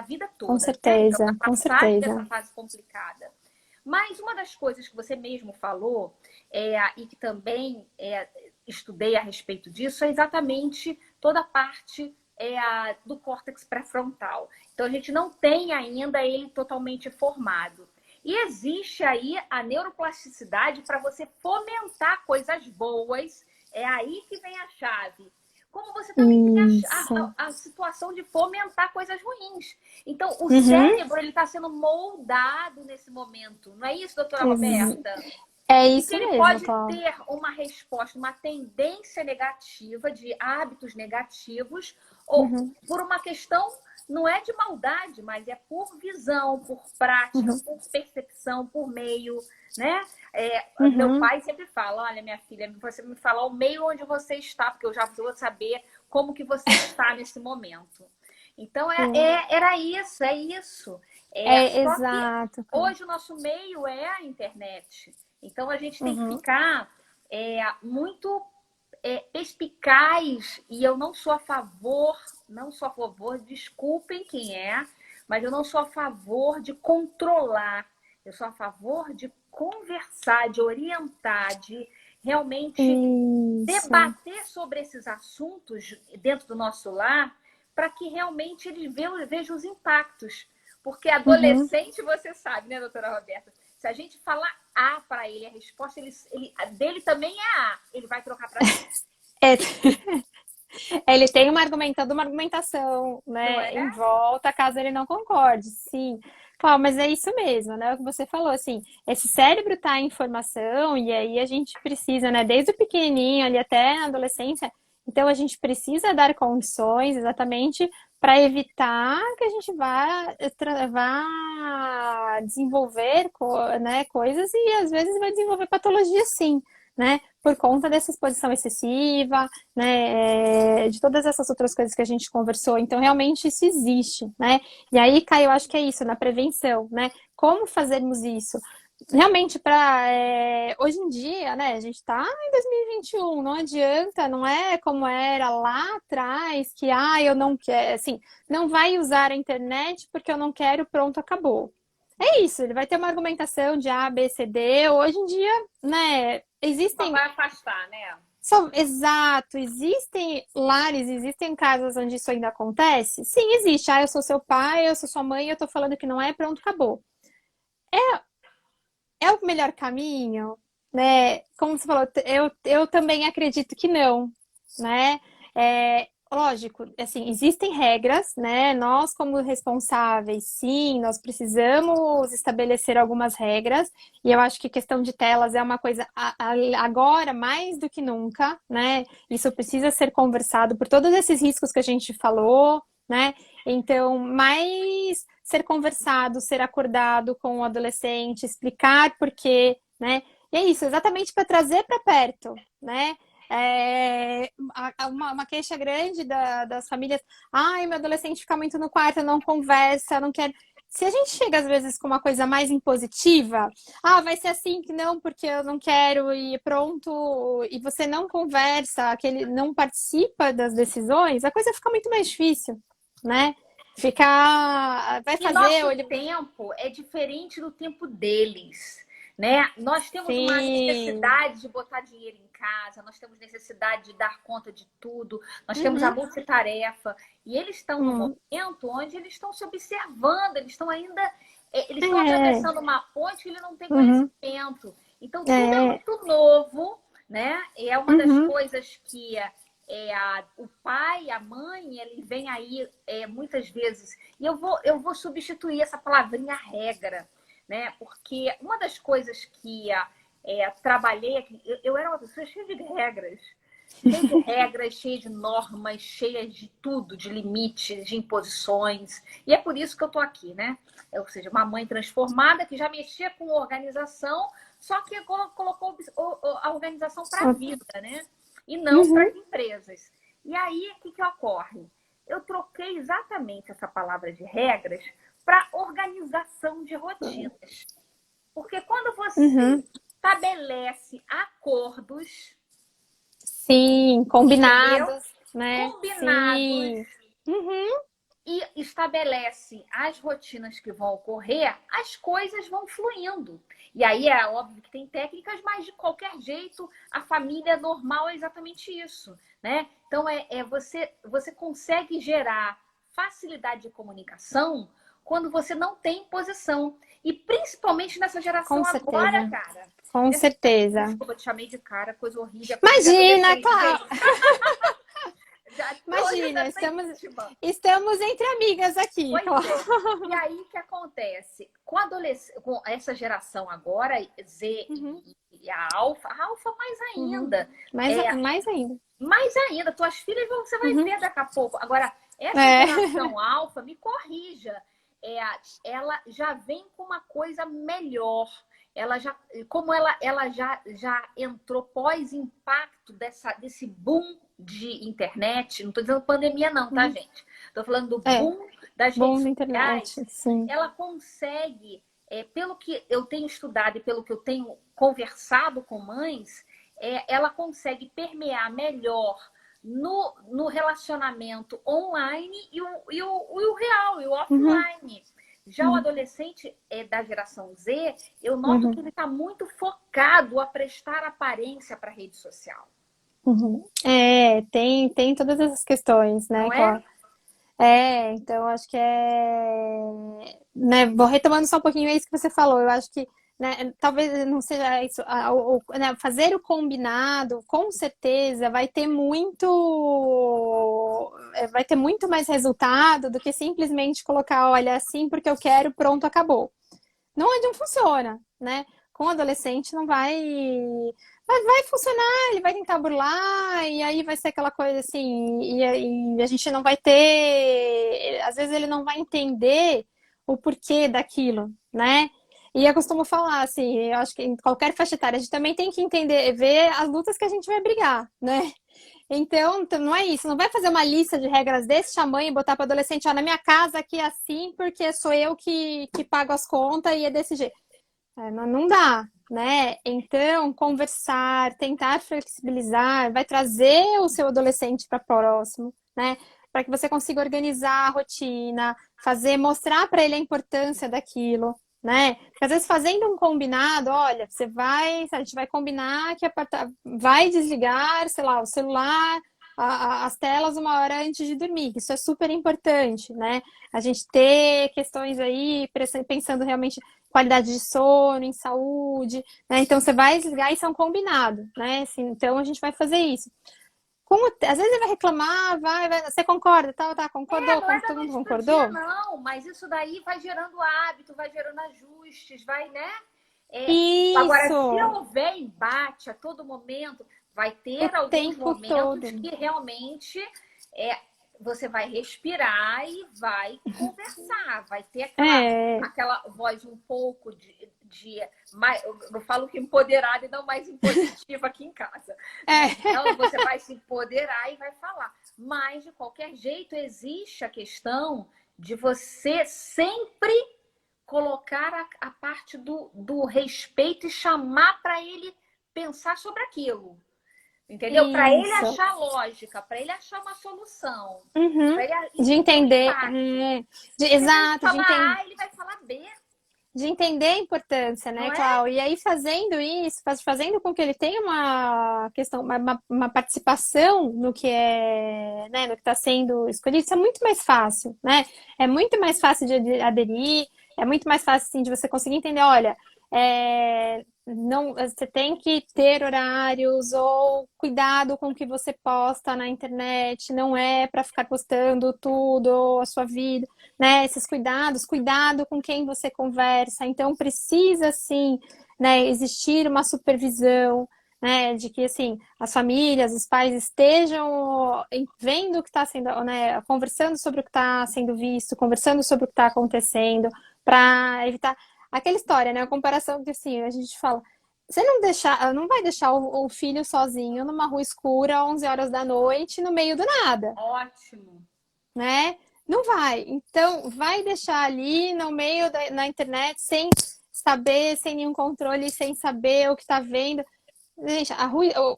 vida com toda, né? Então, certeza, da com passagem dessa certeza. fase complicada. Mas uma das coisas que você mesmo falou, e que também estudei a respeito disso, é exatamente toda a parte do córtex pré-frontal. Então, a gente não tem ainda ele totalmente formado. E existe aí a neuroplasticidade para você fomentar coisas boas. É aí que vem a chave. Como você também tem Isso. a situação de fomentar coisas ruins. Então, o Uhum, cérebro ele está sendo moldado nesse momento. Não é isso, doutora Roberta? é E que isso ele mesmo, pode Cláudia. ter uma resposta, uma tendência negativa de hábitos negativos, ou Uhum, por uma questão, não é de maldade, mas é por visão, por prática, uhum, por percepção, por meio, né? Meu uhum. pai sempre fala, olha, minha filha, você me fala o meio onde você está, porque eu já vou saber como que você está nesse momento. Então, era isso, é isso. Só que Exato, Cláudia. hoje o nosso meio é a internet. Então a gente tem que Uhum, ficar muito perspicaz, e eu não sou a favor, desculpem quem é, mas eu não sou a favor de controlar. Eu sou a favor de conversar, de orientar, de realmente isso. debater sobre esses assuntos dentro do nosso lar, para que realmente eles vejam os impactos. Porque Uhum. adolescente, você sabe, né, doutora Roberta? Se a gente falar A para ele, a resposta a dele também é A. Ele vai trocar para Z. É, ele tem toda uma argumentação, Não né, é? em volta, caso ele não concorde, sim. Claro, mas é isso mesmo, né? O que você falou, assim, esse cérebro tá em formação e aí a gente precisa, né, desde o pequenininho ali até a adolescência, então a gente precisa dar condições exatamente para evitar que a gente vá desenvolver, né, coisas e às vezes vai desenvolver patologia sim, né? Por conta dessa exposição excessiva, né, de todas essas outras coisas que a gente conversou. Então, realmente isso existe, né? E aí, Caio, eu acho que é isso, na prevenção, né? Como fazermos isso? realmente, para hoje em dia, né? A gente está em 2021, não adianta, não é como era lá atrás, que eu não quero, assim, não vai usar a internet porque eu não quero, pronto, acabou. É isso, ele vai ter uma argumentação de A, B, C, D. Hoje em dia, né, Só existem. vai afastar, né? Exato, existem lares, existem casas onde isso ainda acontece? Sim, existe. Eu sou seu pai, eu sou sua mãe, eu tô falando que não é, pronto, acabou. É o melhor caminho, né? Como você falou, eu também acredito que não, né? Lógico, assim, existem regras, né? Nós, como responsáveis, sim, nós precisamos estabelecer algumas regras, e eu acho que questão de telas é uma coisa agora mais do que nunca, né? Isso precisa ser conversado por todos esses riscos que a gente falou, né? Então, mais ser conversado, ser acordado com o adolescente, explicar por quê, né? E é isso, exatamente para trazer para perto, né? Uma queixa grande das famílias. Ai, meu adolescente fica muito no quarto, não conversa, não quer. Se a gente chega às vezes com uma coisa mais impositiva, vai ser assim que não, porque eu não quero e pronto, e você não conversa, aquele não participa das decisões, a coisa fica muito mais difícil, né? Vai E fazer, nosso ou ele. tempo é diferente do tempo deles, né? Nós temos uma Sim. necessidade de botar dinheiro em casa, nós temos necessidade de dar conta de tudo, nós temos a Uhum. multitarefa, e eles estão no Uhum. momento onde eles estão se observando, eles estão ainda, eles estão É. atravessando uma ponte que ele não tem Uhum. conhecimento. Então, tudo é É. muito novo, né? E é uma das Uhum. coisas que o pai, a mãe, ele vem aí muitas vezes. E eu vou substituir essa palavrinha regra, né? Porque uma das coisas que trabalhei aqui, eu era uma pessoa cheia de regras, cheia de normas, cheia de tudo, de limites, de imposições. E é por isso que eu tô aqui, né? Ou seja, uma mãe transformada que já mexia com organização, só que colocou a organização para a vida, né? E não para Uhum. as empresas. E aí, o que ocorre? Eu troquei exatamente essa palavra de regras para organização de rotinas. Porque quando você Uhum. estabelece acordos, Sim, entendeu? combinados, né? Combinados Sim. Uhum. e estabelece as rotinas que vão ocorrer, as coisas vão fluindo. E aí é óbvio que tem técnicas, mas de qualquer jeito a família normal é exatamente isso, né? Então você consegue gerar facilidade de comunicação quando você não tem imposição. E principalmente nessa Com geração agora, certeza. cara. Com certeza. Desculpa, eu te chamei de cara, coisa horrível, coisa de Imagina, adolescente, claro. gente. Hoje Imagina, eu tô íntima. estamos entre amigas aqui, Pois claro. é. E aí o que acontece? Com essa geração agora, Z Uhum. e a Alfa mais Uhum. ainda. Mais, É, mais ainda. mais ainda, tuas filhas você vai Uhum. ver daqui a pouco. Agora, essa É. geração Alfa, me corrija, é, ela já vem com uma coisa melhor. Ela já, como ela já entrou pós-impacto desse boom de internet, não estou dizendo pandemia, não, tá, Uhum. gente? Estou falando do É. boom das Bom redes na sociais. internet, sim. Ela consegue, pelo que eu tenho estudado e pelo que eu tenho conversado com mães, ela consegue permear melhor no relacionamento online e o real, e o Uhum. offline. Já o Uhum. adolescente da geração Z, eu noto que Uhum. ele está muito focado a prestar aparência para a rede social, Uhum. Tem todas essas questões, né? não é? Então acho que né, vou retomando só um pouquinho isso que você falou. Eu acho que, né, talvez não seja isso, né, fazer o combinado, com certeza vai ter muito mais resultado do que simplesmente colocar, olha, assim porque eu quero, pronto, acabou. Não funciona, né? Com adolescente não vai. Vai funcionar, ele vai tentar burlar, e aí vai ser aquela coisa assim, e a gente não vai ter. Às vezes ele não vai entender o porquê daquilo, né? E eu costumo falar assim, eu acho que em qualquer faixa etária a gente também tem que entender, ver as lutas que a gente vai brigar, né? Então, não é isso. Não vai fazer uma lista de regras desse tamanho e botar para adolescente, ó, na minha casa aqui é assim, porque sou eu que pago as contas e é desse jeito. Não dá, né? Então, conversar, tentar flexibilizar, vai trazer o seu adolescente para próximo, né? Para que você consiga organizar a rotina, mostrar para ele a importância daquilo, né? Porque às vezes fazendo um combinado, olha, a gente vai combinar que vai desligar, sei lá, o celular, as telas uma hora antes de dormir. Isso é super importante, né? A gente ter questões aí, pensando realmente qualidade de sono, em saúde, né? Então você vai desligar, isso é um combinado, né? Assim, então a gente vai fazer isso. Às vezes ele vai reclamar, você concorda, tá, concordou, Não é da todo mundo noite pro dia, concordou? não, mas isso daí vai gerando hábito, vai gerando ajustes, vai, né? Agora, se Isso, houver embate a todo momento, vai o ter alguns tempo momentos todo. que realmente é, você vai respirar e vai conversar, vai ter É, aquela voz um pouco de mais, eu não falo que empoderada e não mais impositiva aqui em casa. Né? é, Então, você vai se empoderar e vai falar. Mas, de qualquer jeito, existe a questão de você sempre colocar a parte do respeito e chamar para ele pensar sobre aquilo. Entendeu? Para ele isso. achar lógica, para ele achar uma solução. Uhum. Para ele De entender o entender, impacto. Se a gente exato, falar A, ele vai falar B, de entender a importância, né, não é? Clau? E aí, fazendo isso, fazendo com que ele tenha uma questão, uma participação no que é, né, no que está sendo escolhido, isso é muito mais fácil, né? É muito mais fácil de aderir, é muito mais fácil, assim, de você conseguir entender, olha, não, você tem que ter horários ou cuidado com o que você posta na internet, não é para ficar postando tudo, a sua vida, né? Esses cuidados, cuidado com quem você conversa. Então precisa sim, né, existir uma supervisão, né, de que assim as famílias, os pais estejam vendo o que está sendo, né, conversando sobre o que está sendo visto, conversando sobre o que está acontecendo, para evitar aquela história, né? A comparação que assim a gente fala. Você não vai deixar o filho sozinho numa rua escura, 11 horas da noite, no meio do nada, Ótimo. né? Não vai. Então, vai deixar ali no meio na internet, sem saber, sem nenhum controle, sem saber o que está vendo. Gente,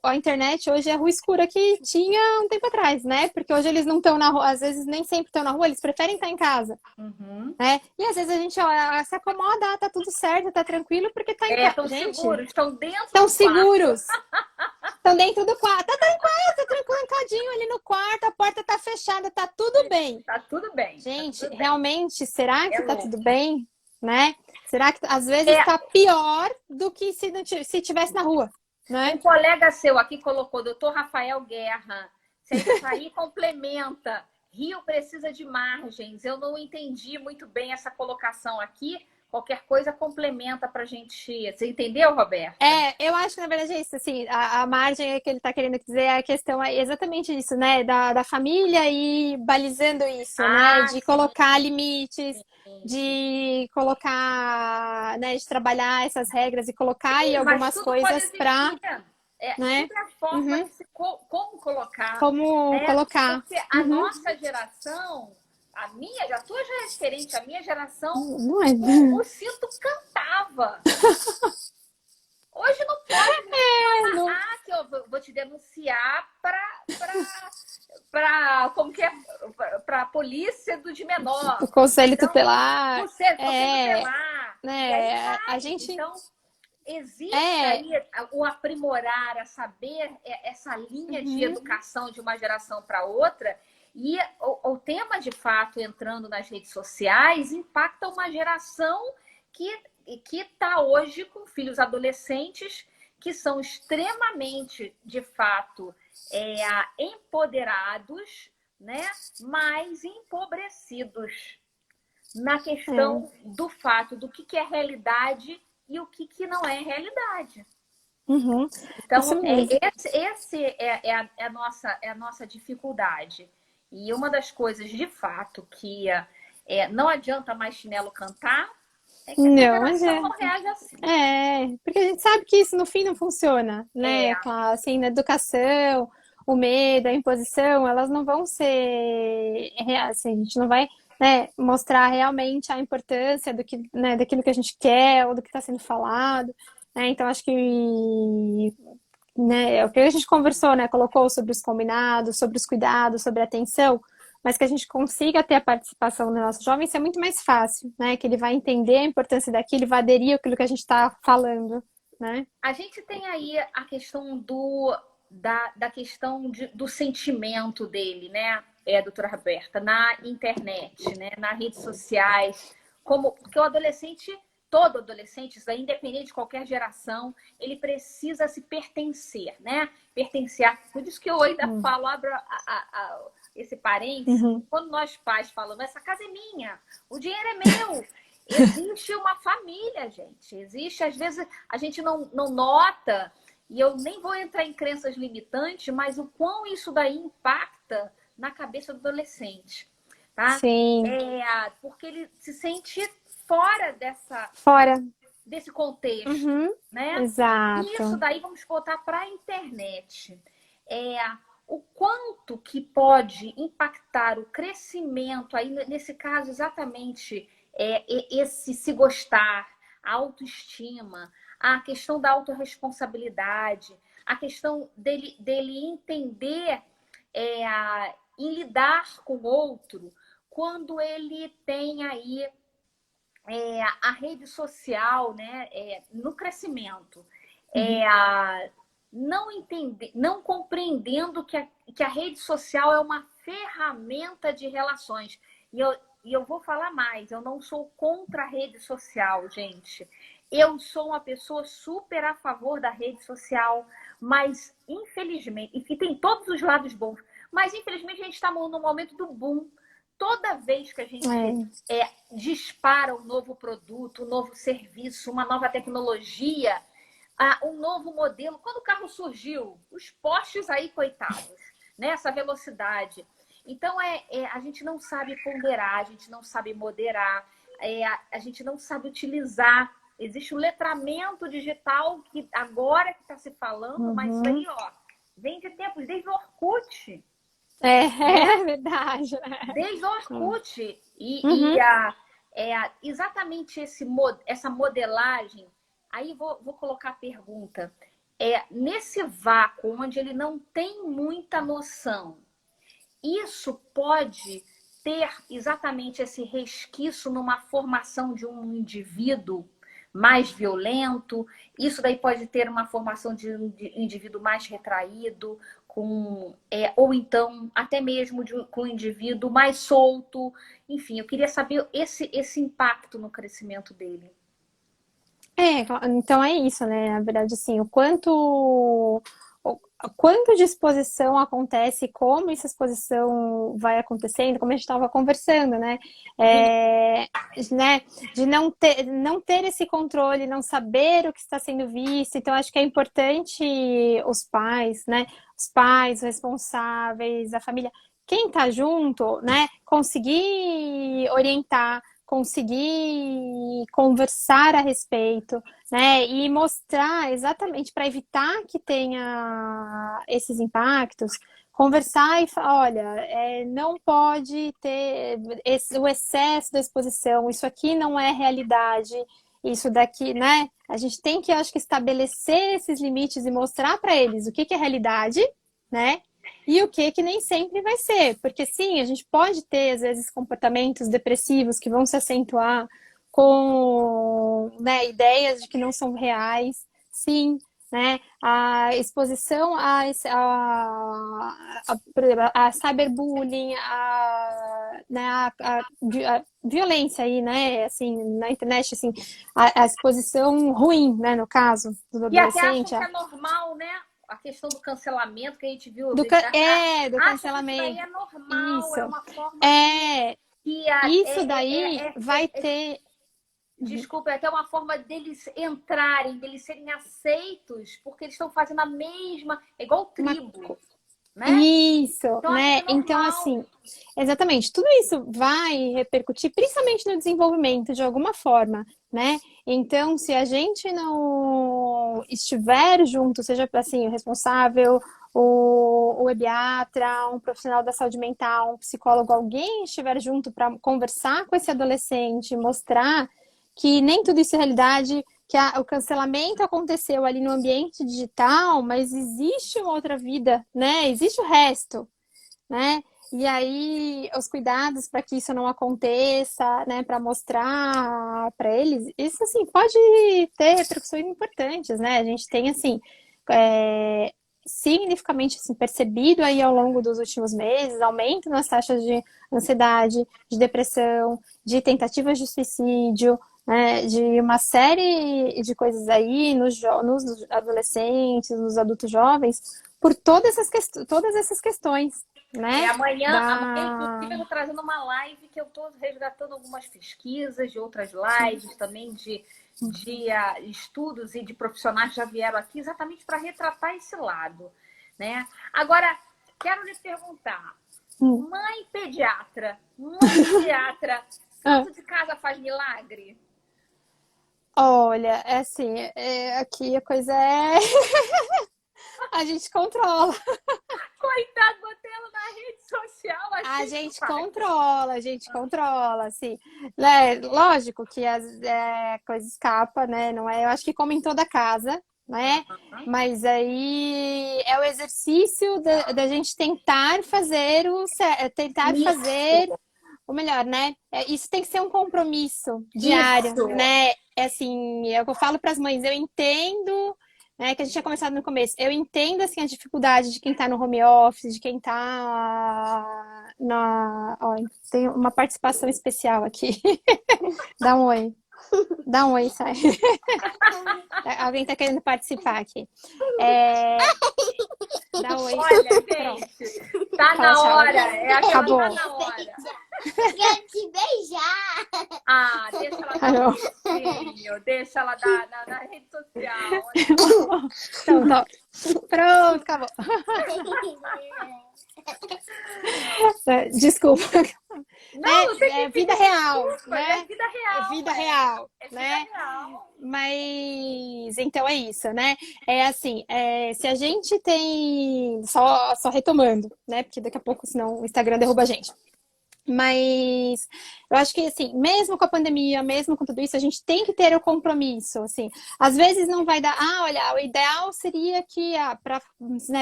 a internet hoje é a rua escura que tinha um tempo atrás, né? Porque hoje eles não estão na rua, às vezes nem sempre estão na rua, eles preferem estar em casa, Uhum. né? E às vezes a gente se acomoda, tá tudo certo, tá tranquilo, porque tá em casa. Estão Gente, seguros, estão dentro estão do quarto. seguros. Estão dentro do quarto. Tá em casa, tá trancadinho ali no quarto, a porta tá fechada, tá tudo bem. Tá tudo bem. Gente, Tá tudo bem. realmente, será É que tá louco. tudo bem? Né? Será que às vezes tá pior do que se tivesse na rua, Um né? colega seu aqui colocou, doutor Rafael Guerra. Se isso aí complementa. Rio precisa de margens. Eu não entendi muito bem essa colocação aqui. Qualquer coisa complementa para a gente. Você entendeu, Roberta? Eu acho que na verdade é isso, assim, a margem que ele está querendo dizer, a questão é exatamente isso, né, da família e balizando isso, né, de colocar limites, Sim. de colocar, né, de trabalhar essas regras e colocar aí Mas algumas tudo pode coisas para, existir. né, Tudo é a forma de se como colocar. como Né? colocar. Porque a nossa geração, a tua já é diferente, a minha geração, Não é? o cinto cantava. Hoje não pode Não. falar que eu vou te denunciar para como que é, para a polícia de menor. O conselho Então, tutelar. você tutelar. Né, E aí vai. a gente. Então, existe aí o aprimorar, a saber essa linha de educação de uma geração para outra. E o tema, de fato, entrando nas redes sociais, impacta uma geração que está hoje com filhos adolescentes que são extremamente, de fato, empoderados, né? Mas empobrecidos na questão do fato do que é realidade e o que não é realidade. Então, esse é a nossa dificuldade. E uma das coisas, de fato, que não adianta mais chinelo cantar, é que essa geração não reage assim. Porque a gente sabe que isso no fim não funciona, né? Assim, na educação, o medo, a imposição, elas não vão ser, assim, a gente não vai né, mostrar realmente a importância do que, né, daquilo que a gente quer ou do que está sendo falado, né? Então acho que, né, é o que a gente conversou, né, colocou sobre os combinados, sobre os cuidados, sobre a atenção, mas que a gente consiga ter a participação do nosso jovem, isso é muito mais fácil, né? Que ele vai entender a importância daquilo, ele vai aderir àquilo que a gente está falando, né? A gente tem aí a questão da questão do sentimento dele, né, doutora Roberta, na internet, né, nas redes sociais, porque o adolescente, todo adolescente, isso aí, independente de qualquer geração, ele precisa se pertencer, né? Pertencer. Por isso que eu ainda falo, abro esse parênteses, quando nós pais falamos, essa casa é minha, o dinheiro é meu. Existe uma família, gente. Existe, às vezes, a gente não nota, e eu nem vou entrar em crenças limitantes, mas o quão isso daí impacta na cabeça do adolescente, tá? Sim. Porque ele se sente fora Fora desse contexto, né? Exato. E isso daí vamos botar para a internet. O quanto que pode impactar o crescimento, aí nesse caso exatamente esse se gostar, a autoestima, a questão da autorresponsabilidade, a questão dele entender em lidar com o outro, quando ele tem aí a rede social, né, no crescimento. Não compreendendo que a rede social é uma ferramenta de relações. E eu vou falar mais, eu não sou contra a rede social, gente. Eu sou uma pessoa super a favor da rede social, mas infelizmente, e que tem todos os lados bons, mas infelizmente a gente está no momento do boom. Toda vez que a gente dispara um novo produto, um novo serviço, uma nova tecnologia, um novo modelo. Quando o carro surgiu, os postes aí, coitados, né? Essa velocidade. Então, a gente não sabe ponderar, a gente não sabe moderar, a gente não sabe utilizar. Existe um letramento digital que agora que está se falando, mas isso aí, ó, vem de tempos, desde o Orkut. É verdade. Desde o Orkut. Exatamente essa modelagem. Aí vou colocar a pergunta. Nesse vácuo onde ele não tem muita noção, isso pode ter exatamente esse resquício numa formação de um indivíduo mais violento? Isso daí pode ter uma formação de um indivíduo mais retraído, ou então até mesmo com um indivíduo mais solto. Enfim, eu queria saber esse impacto no crescimento dele. Então é isso, né? Na verdade, assim, o quanto de exposição acontece, como essa exposição vai acontecendo, como a gente estava conversando, né? De não ter esse controle, não saber o que está sendo visto. Então, acho que é importante os pais, né? Os pais, os responsáveis, a família, quem está junto, né? Conseguir orientar, conseguir conversar a respeito, né? E mostrar exatamente para evitar que tenha esses impactos, conversar e falar, olha, não pode ter o excesso da exposição, isso aqui não é realidade, isso daqui, né? A gente tem que, acho que, estabelecer esses limites e mostrar para eles o que é realidade, né? E o que nem sempre vai ser. Porque sim, a gente pode ter, às vezes, comportamentos depressivos que vão se acentuar com, né, ideias de que não são reais. Sim, né? A exposição a cyberbullying, a violência aí, né? Assim, na internet, assim, a exposição ruim, né? No caso do adolescente. E até acham que é normal, né? A questão do cancelamento que a gente viu. Do cancelamento. Isso daí é normal, isso. É uma forma isso daí vai ter... Desculpa, é até uma forma deles entrarem, deles serem aceitos, porque eles estão fazendo a mesma... É igual tribo, né? Isso, então, né? Então, assim, exatamente. Tudo isso vai repercutir, principalmente no desenvolvimento, de alguma forma, né? Então, se a gente não estiver junto, seja assim, o responsável, o ebiatra, um profissional da saúde mental, um psicólogo, alguém estiver junto para conversar com esse adolescente, mostrar que nem tudo isso é realidade, que o cancelamento aconteceu ali no ambiente digital, mas existe uma outra vida, né? Existe o resto, né? E aí, os cuidados para que isso não aconteça, né? Para mostrar para eles, isso, assim, pode ter repercussões importantes, né? A gente tem, assim, significativamente assim, percebido aí ao longo dos últimos meses, aumento nas taxas de ansiedade, de depressão, de tentativas de suicídio, né, de uma série de coisas aí nos adolescentes, nos adultos jovens, por todas essas questões, né? Amanhã, inclusive, eu vou trazendo uma live que eu estou resgatando algumas pesquisas de outras lives também de estudos e de profissionais que já vieram aqui exatamente para retratar esse lado, né? Agora, quero lhe perguntar, mãe pediatra, santo de casa faz milagre? Olha, é assim, aqui a coisa é... a gente controla. Coitado, botei ela na rede social. A gente controla, assim. Né? Lógico que a coisa escapa, né? Não é, eu acho que como em toda casa, né? Mas aí é o exercício da gente tentar fazer fazer o melhor, né? Isso tem que ser um compromisso diário, né? É assim, é o que eu falo para as mães, eu entendo, né, que a gente tinha começado no começo. Eu entendo, assim, a dificuldade de quem está no home office, de quem está na... Ó, tem uma participação especial aqui. Dá um oi. Dá um oi, sai. Alguém está querendo participar aqui. Dá um oi. Olha, gente, tá na hora. Acabou. Tá na hora. Quero te beijar. Ah, deixa ela dar um beijinho, deixa ela dar na rede social. Então, tá. Pronto, acabou. Desculpa. Não, é vida real, desculpa, né? É vida real. É vida real, né? Vida real. Mas então é isso, né? É assim, se a gente tem só retomando, né? Porque daqui a pouco, senão o Instagram derruba a gente. Mas eu acho que, assim, mesmo com a pandemia, mesmo com tudo isso, a gente tem que ter o compromisso, assim. Às vezes não vai dar... olha, o ideal seria que,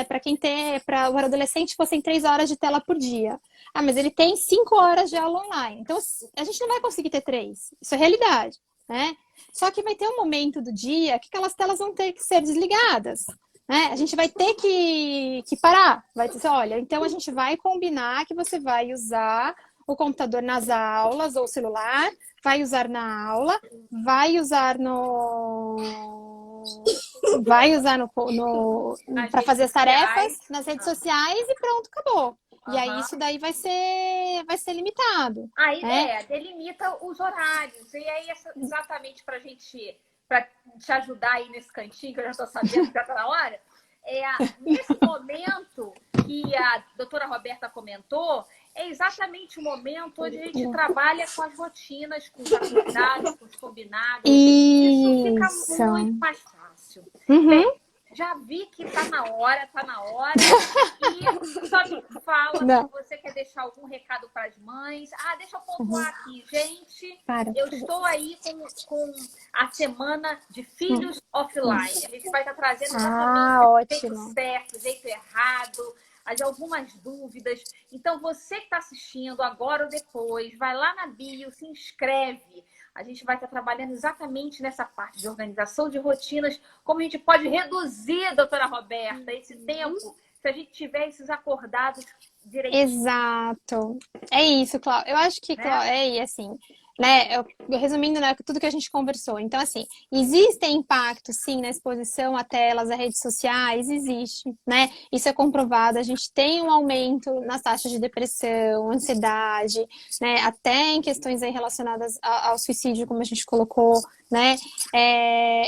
para quem para o adolescente fossem 3 horas de tela por dia. Mas ele tem 5 horas de aula online. Então, a gente não vai conseguir ter 3. Isso é realidade, né? Só que vai ter um momento do dia que aquelas telas vão ter que ser desligadas. Né? A gente vai ter que parar. Vai dizer, olha, então a gente vai combinar que você vai usar o computador nas aulas ou o celular, vai usar na aula, vai usar para fazer as tarefas nas redes sociais e pronto, acabou. E aí isso daí vai ser limitado. A ideia delimita os horários. E aí, exatamente para te ajudar aí nesse cantinho, que eu já estou sabendo que já está na hora, nesse momento que a doutora Roberta comentou, é exatamente o momento onde a gente trabalha com as rotinas, com os atividades, com os combinados. Isso fica muito mais fácil. Bem, já vi que tá na hora. E só me fala se você quer deixar algum recado para as mães. Deixa eu pontuar aqui, gente. Eu estou aí com a semana de filhos offline. A gente vai estar trazendo exatamente o jeito certo, o jeito errado, algumas dúvidas. Então, você que está assistindo agora ou depois, vai lá na bio, se inscreve. A gente vai estar trabalhando exatamente nessa parte de organização de rotinas, como a gente pode reduzir, doutora Roberta, esse tempo, se a gente tiver esses acordados direitinho. Exato. É isso, Cláudia. Eu acho que, Cláudia, assim, né, resumindo, né, tudo que a gente conversou. Então, assim, existem impactos, sim, na exposição a telas, a redes sociais, existe, né? Isso é comprovado. A gente tem um aumento nas taxas de depressão, ansiedade, né? Até em questões aí relacionadas ao suicídio, como a gente colocou, né?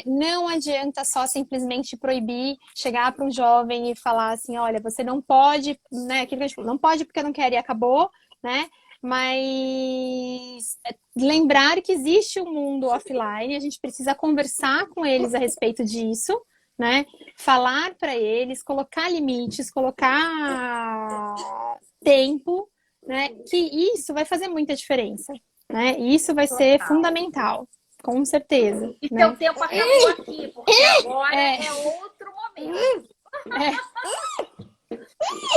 Não adianta só simplesmente proibir, chegar para um jovem e falar assim, olha, você não pode, né? Aquilo que a gente falou, não pode porque eu não quero e acabou, né? Mas lembrar que existe um mundo offline, a gente precisa conversar com eles a respeito disso, né? Falar para eles, colocar limites, colocar tempo, né? Que isso vai fazer muita diferença, né? E isso vai ser fundamental, com certeza. E né? teu tempo acabou aqui, porque agora é outro momento.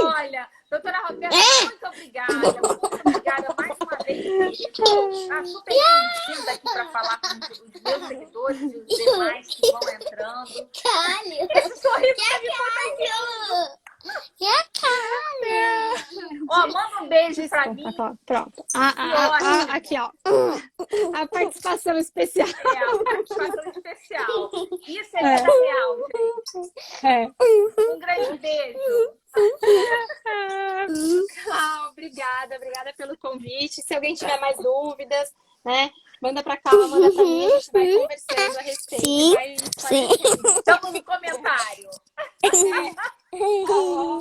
Olha, doutora Roberta, muito obrigada mais uma vez. Está super bem-vinda aqui para falar com os meus seguidores e os demais que vão entrando. Esse sorriso que me contagiou. Ó, manda um beijo para mim. Pronto. Aqui, ó. A participação especial. A participação especial. Isso é vida real, gente. Um grande beijo. Obrigada pelo convite. Se alguém tiver mais dúvidas, né? Manda pra cá, manda pra mim, a gente vai conversando a respeito. Sim. Estamos no comentário. Beijo.